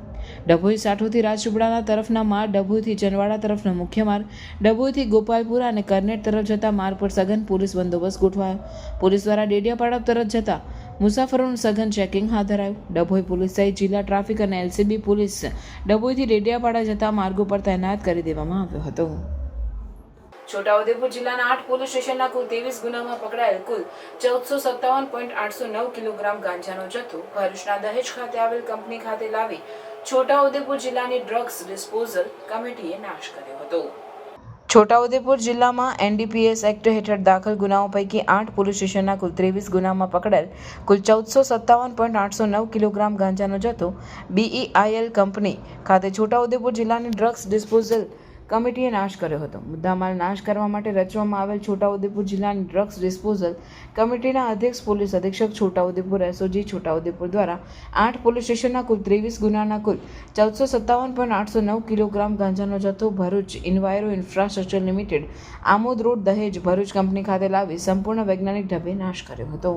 ડભોઈ સાઠોથી રાજપીપળાના તરફના માર્ગ, ડભોઈથી જનવાડા તરફનો મુખ્ય માર્ગ, ડભોઈથી ગોપાલપુરા અને કરનેટ તરફ જતા માર્ગ પર સઘન પોલીસ બંદોબસ્ત ગોઠવાયો. પોલીસ દ્વારા ડેડિયાપાડા તરફ જતા મુસાફરોનું સઘન ચેકિંગ હાથ ધરાયું. ડભોઈ પોલીસ સહિત જિલ્લા ટ્રાફિક અને એલસીબી પોલીસ ડભોઈથી ડેડિયાપાડા જતા માર્ગો પર તૈનાત કરી દેવામાં આવ્યો હતો. છોટાઉદેપુર જિલ્લાના 8 પોલીસ સ્ટેશનના કુલ 23 ગુનામાં પકડાયેલ કુલ 1457.809 કિલોગ્રામ ગાંજાનો જથ્થો ભરૂચના દહેજ ખાતે આવેલ કંપની ખાતે લાવી છોટાઉદેપુર જિલ્લાની ડ્રગ્સ ડિસ્પોઝલ કમિટીએ નાશ કર્યો હતો. છોટાઉદેપુર જિલ્લામાં એનડીપીએસ એક્ટ હેઠળ દાખલ ગુનાઓ પૈકી 8 પોલીસ સ્ટેશનના કુલ 23 ગુનામાં પકડાયેલ કુલ 1457.809 કિલોગ્રામ ગાંજાનો જથ્થો BEIL કંપની ખાતે છોટાઉદેપુર જિલ્લાની ડ્રગ્સ ડિસ્પોઝલ કમિટીએ નાશ કર્યો હતો. મુદ્દામાલ નાશ કરવા માટે રચવામાં આવેલ છોટાઉદેપુર જિલ્લાની ડ્રગ્સ ડિસ્પોઝલ કમિટીના અધ્યક્ષ પોલીસ અધિક્ષક છોટાઉદેપુર SOG છોટાઉદેપુર દ્વારા 8 પોલીસ સ્ટેશનના કુલ 23 ગુનાના કુલ 1457.809 કિલોગ્રામ ગાંજાનો જથ્થો Bharuch enviro infrastructure limited Amod road Dahej Bharuch company ખાતે લાવી સંપૂર્ણ વૈજ્ઞાનિક ઢબે નાશ કર્યો હતો.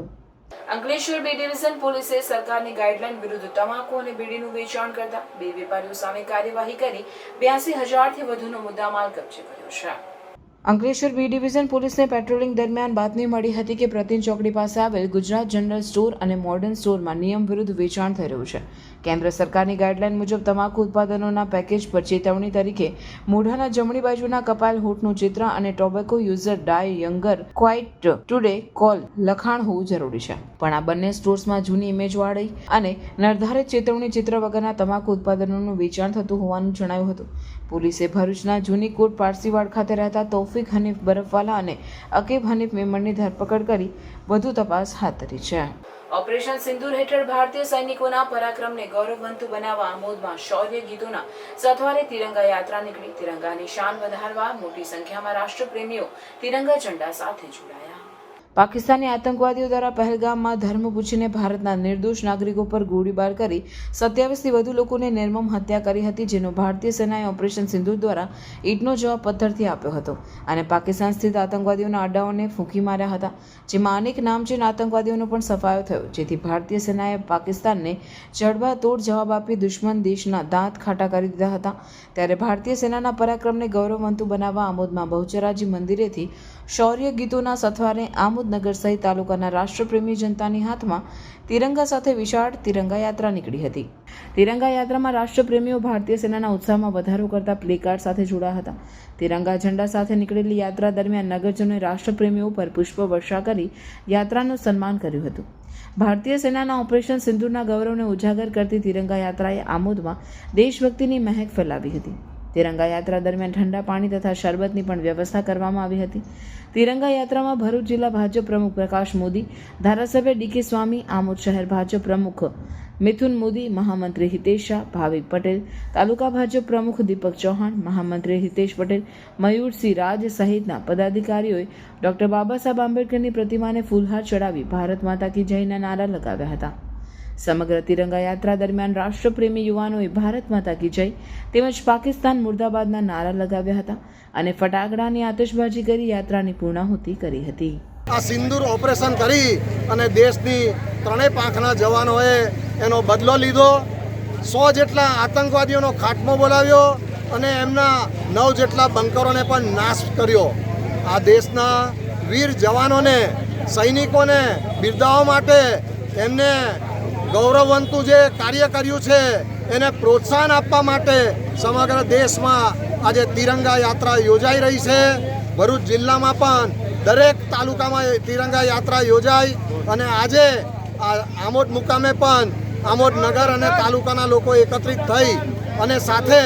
અંકલેશ્વર B ડિવિઝન પોલીસે સરકારની ગાઈડલાઈન વિરુદ્ધ તમાકુ અને બીડીનું વેચાણ કરતા 2 વેપારીઓ સામે કાર્યવાહી કરી 82,000થી વધુનો મુદ્દામાલ કબજે કર્યો છે. અંકલેશ્વર B ડિવિઝન પોલીસને પેટ્રોલિંગ દરમિયાન બાતમી મળી હતી કે પ્રતિન ચોકડી પાસે આવેલ ગુજરાત જનરલ સ્ટોર અને મોડર્ન સ્ટોરમાં નિયમ વિરુદ્ધ વેચાણ થઈ રહ્યું છે. કેન્દ્ર સરકારની ગાઈડલાઈન મુજબ તમાકુ ઉત્પાદનોના પેકેજ પર ચેતવણી તરીકે મોઢાના જમણી બાજુના કપાયેલ હોઠનું ચિત્ર અને ટોબેકો યુઝર ડાય યંગર ક્વાઇટ ટુડે કોલ લખાણ હોવું જરૂરી છે. પણ આ બંને સ્ટોર્સમાં જૂની ઇમેજવાળી અને નિર્ધારિત ચેતવણી ચિત્ર વગરના તમાકુ ઉત્પાદનોનું વેચાણ થતું હોવાનું જણાવ્યું હતું. પોલીસે ભરૂચના જૂની કોટ પારસીવાડ ખાતે રહેતા તૌફિક હનીફ બરફવાલા અને અકીબ હનીફ મેમણની ધરપકડ કરી વધુ તપાસ હાથ ધરી છે. ઓપરેશન સિંદૂર હેઠળ ભારતીય સૈનિકોના પરાક્રમને ગૌરવવંતું બનાવવા આમોદમાં શૌર્ય ગીતોના સથવારે તિરંગા યાત્રા નીકળી. તિરંગાની શાન વધારવા મોટી સંખ્યામાં રાષ્ટ્રપ્રેમીઓ તિરંગા ઝંડા સાથે જોડાયા. પાકિસ્તાની આતંકવાદીઓ દ્વારા પહેલગામમાં ધર્મ પૂછીને ભારતના નિર્દોષ નાગરિકો પર ગોળીબાર કરી 27થી વધુ લોકોને નિર્મમ હત્યા કરી હતી, જેનો ભારતીય સેનાએ ઓપરેશન સિંદૂર દ્વારા ઈંટનો જવાબ પથ્થરથી આપ્યો હતો અને પાકિસ્તાન સ્થિત આતંકવાદીઓના અડ્ડાઓને ફૂંકી માર્યા હતા, જેમાં અનેક નામચીન આતંકવાદીઓનો પણ સફાયો થયો, જેથી ભારતીય સેનાએ પાકિસ્તાનને જડબાતોડ જવાબ આપી દુશ્મન દેશના દાંત ખાટા કરી દીધા હતા. ત્યારે ભારતીય સેનાના પરાક્રમને ગૌરવવંતું બનાવવા આમોદમાં બહુચરાજી મંદિરેથી શૌર્ય ગીતોના સથવારે આમોદનગર સહિત તાલુકાના રાષ્ટ્રપ્રેમી જનતાની હાથમાં તિરંગા સાથે વિશાળ તિરંગા યાત્રા નીકળી હતી. તિરંગા યાત્રામાં રાષ્ટ્રપ્રેમીઓ ભારતીય સેનાના ઉત્સાહમાં વધારો કરતા પ્લેકાર્ડ સાથે જોડાયા હતા. તિરંગા ઝંડા સાથે નીકળેલી યાત્રા દરમિયાન નગરજનોએ રાષ્ટ્રપ્રેમીઓ પર પુષ્પ વર્ષા કરી યાત્રાનું સન્માન કર્યું હતું. ભારતીય સેનાના ઓપરેશન સિંદૂરના ગૌરવને ઉજાગર કરતી તિરંગા યાત્રાએ આમોદમાં દેશભક્તિની મહેક ફેલાવી હતી. તિરંગા યાત્રા દરમિયાન ઠંડા પાણી તથા શરબતની પણ વ્યવસ્થા કરવામાં આવી હતી. તિરંગા યાત્રામાં ભરૂચ જિલ્લા ભાજપ પ્રમુખ પ્રકાશ મોદી, ધારાસભ્ય DK સ્વામી, આમોદ શહેર ભાજપ પ્રમુખ મિથુન મોદી, મહામંત્રી હિતેશ શાહ, ભાવિક પટેલ, તાલુકા ભાજપ પ્રમુખ દીપક ચૌહાણ, મહામંત્રી હિતેશ પટેલ, મયુરસિંહ રાજ સહિતના પદાધિકારીઓએ ડોક્ટર બાબા સાહેબ આંબેડકરની પ્રતિમાને ફૂલહાર ચડાવી ભારત માતા કી જયના નારા લગાવ્યા હતા. સમગ્ર તિરંગા યાત્રા દરમિયાન રાષ્ટ્રપ્રેમી યુવાનોએ ભારત માતા કી જય તેમજ પાકિસ્તાન મુર્દાબાદના નારા લગાવ્યા હતા અને ફટાકડાની આતશબાજી કરી યાત્રાની પૂર્ણાહુતિ કરી હતી. આ સિંદૂર ઓપરેશન કરી અને દેશની ત્રણેય પાંખના જવાનોએ એનો બદલો લીધો. 100 જેટલા આતંકવાદીઓનો ખાત્મો બોલાવ્યો અને એમના 9 જેટલા બંકરોને પણ નાશ કર્યો. આ દેશના વીર જવાનોને, સૈનિકોને બિરદાવવા માટે એમને ગૌરવવંતું જે કાર્ય કર્યું છે એને પ્રોત્સાહન આપવા માટે સમગ્ર દેશમાં આજે તિરંગા યાત્રા યોજાઈ રહી છે. ભરૂચ જિલ્લામાં પણ દરેક તાલુકામાં તિરંગા યાત્રા યોજાઈ અને આજે આમોદ મુકામે પણ આમોદ નગર અને તાલુકાના લોકો એકત્રિત થઈ અને સાથે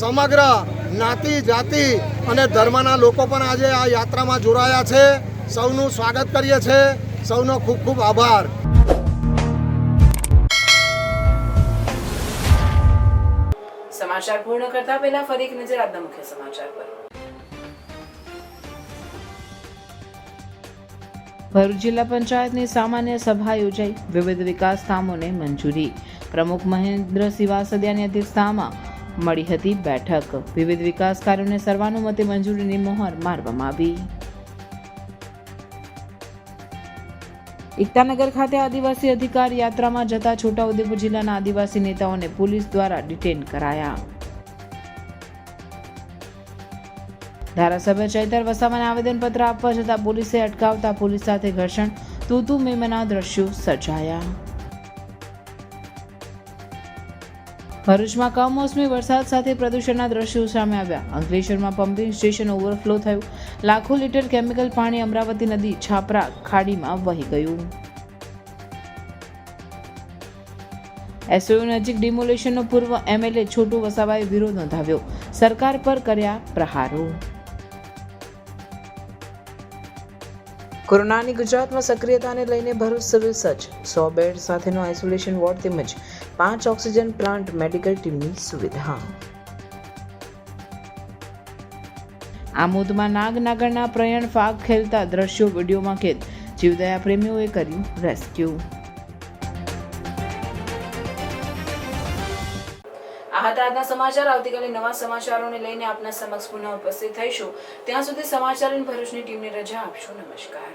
સમગ્ર જ્ઞાતિ જાતિ અને ધર્મના લોકો પણ આજે આ યાત્રામાં જોડાયા છે. સૌનું સ્વાગત કરીએ છીએ. સૌનો ખૂબ ખૂબ આભાર. સમાચાર પૂર્ણ કરતા પહેલા ફરી એક નજર આજના મુખ્ય સમાચાર પર. ભરૂચ જિલ્લા પંચાયતની સામાન્ય સભા યોજાઈ. વિવિધ વિકાસ કામોને મંજૂરી. પ્રમુખ મહેન્દ્રસિંહ વાસદિયાની અધ્યક્ષતામાં મળી હતી બેઠક. વિવિધ વિકાસ કાર્યોને સર્વાનુમતે મંજૂરીની મહોર મારવામાં આવી. એકતાનગર ખાતે આદિવાસી અધિકાર યાત્રામાં જતા છોટાઉદેપુર જિલ્લાના આદિવાસી નેતાઓને પોલીસ દ્વારા ડિટેન કરાયા. ધારાસભ્ય ચૈતર વસાવાને આવેદનપત્ર આપવા જતા પોલીસે અટકાવતા પોલીસ સાથે ઘર્ષણ, તૂતુ મેમના દ્રશ્યો સર્જાયા. ભરૂચમાં કમોસમી વરસાદ સાથે પ્રદૂષણના દ્રશ્યો સામે આવ્યા. અંકલેશ્વરમાં પમ્પિંગ સ્ટેશન ઓવરફ્લો થયું. લાખો લીટર કેમિકલ પાણી અમરાવતી નદી છાપરા ખાડીમાં વહી ગયું. એસઓયુ નજીક ડિમોલેશનનો પૂર્વ MLA છોટુ વસાવાએ વિરોધ નોંધાવ્યો. સરકાર પર કર્યા પ્રહારો. કોરોનાની ગુજરાતમાં સક્રિયતાને લઈને ભરૂચ સિવિલ સજ્જ 100 બેડ સાથેનો આઇસોલેશન વોર્ડ તેમજ 5 ઓક્સિજન પ્લાન્ટ મેડિકલ ટીમની સુવિધા. આમોદમાં નાગનાગરના પ્રયાણ ફાગ ખેલતા દ્રશ્યો વિડીયોમાં કેદ. જીવદયા પ્રેમીઓએ કર્યું રેસ્ક્યુ. આ હતા આજના સમાચાર. આવતીકાલે નવા સમાચારોને લઈને આપના સમક્ષ પુનઃ ઉપસ્થિત થઈશું. ત્યાં સુધી સમાચાર ભરૂચની ટીમને રજા આપશો. નમસ્કાર.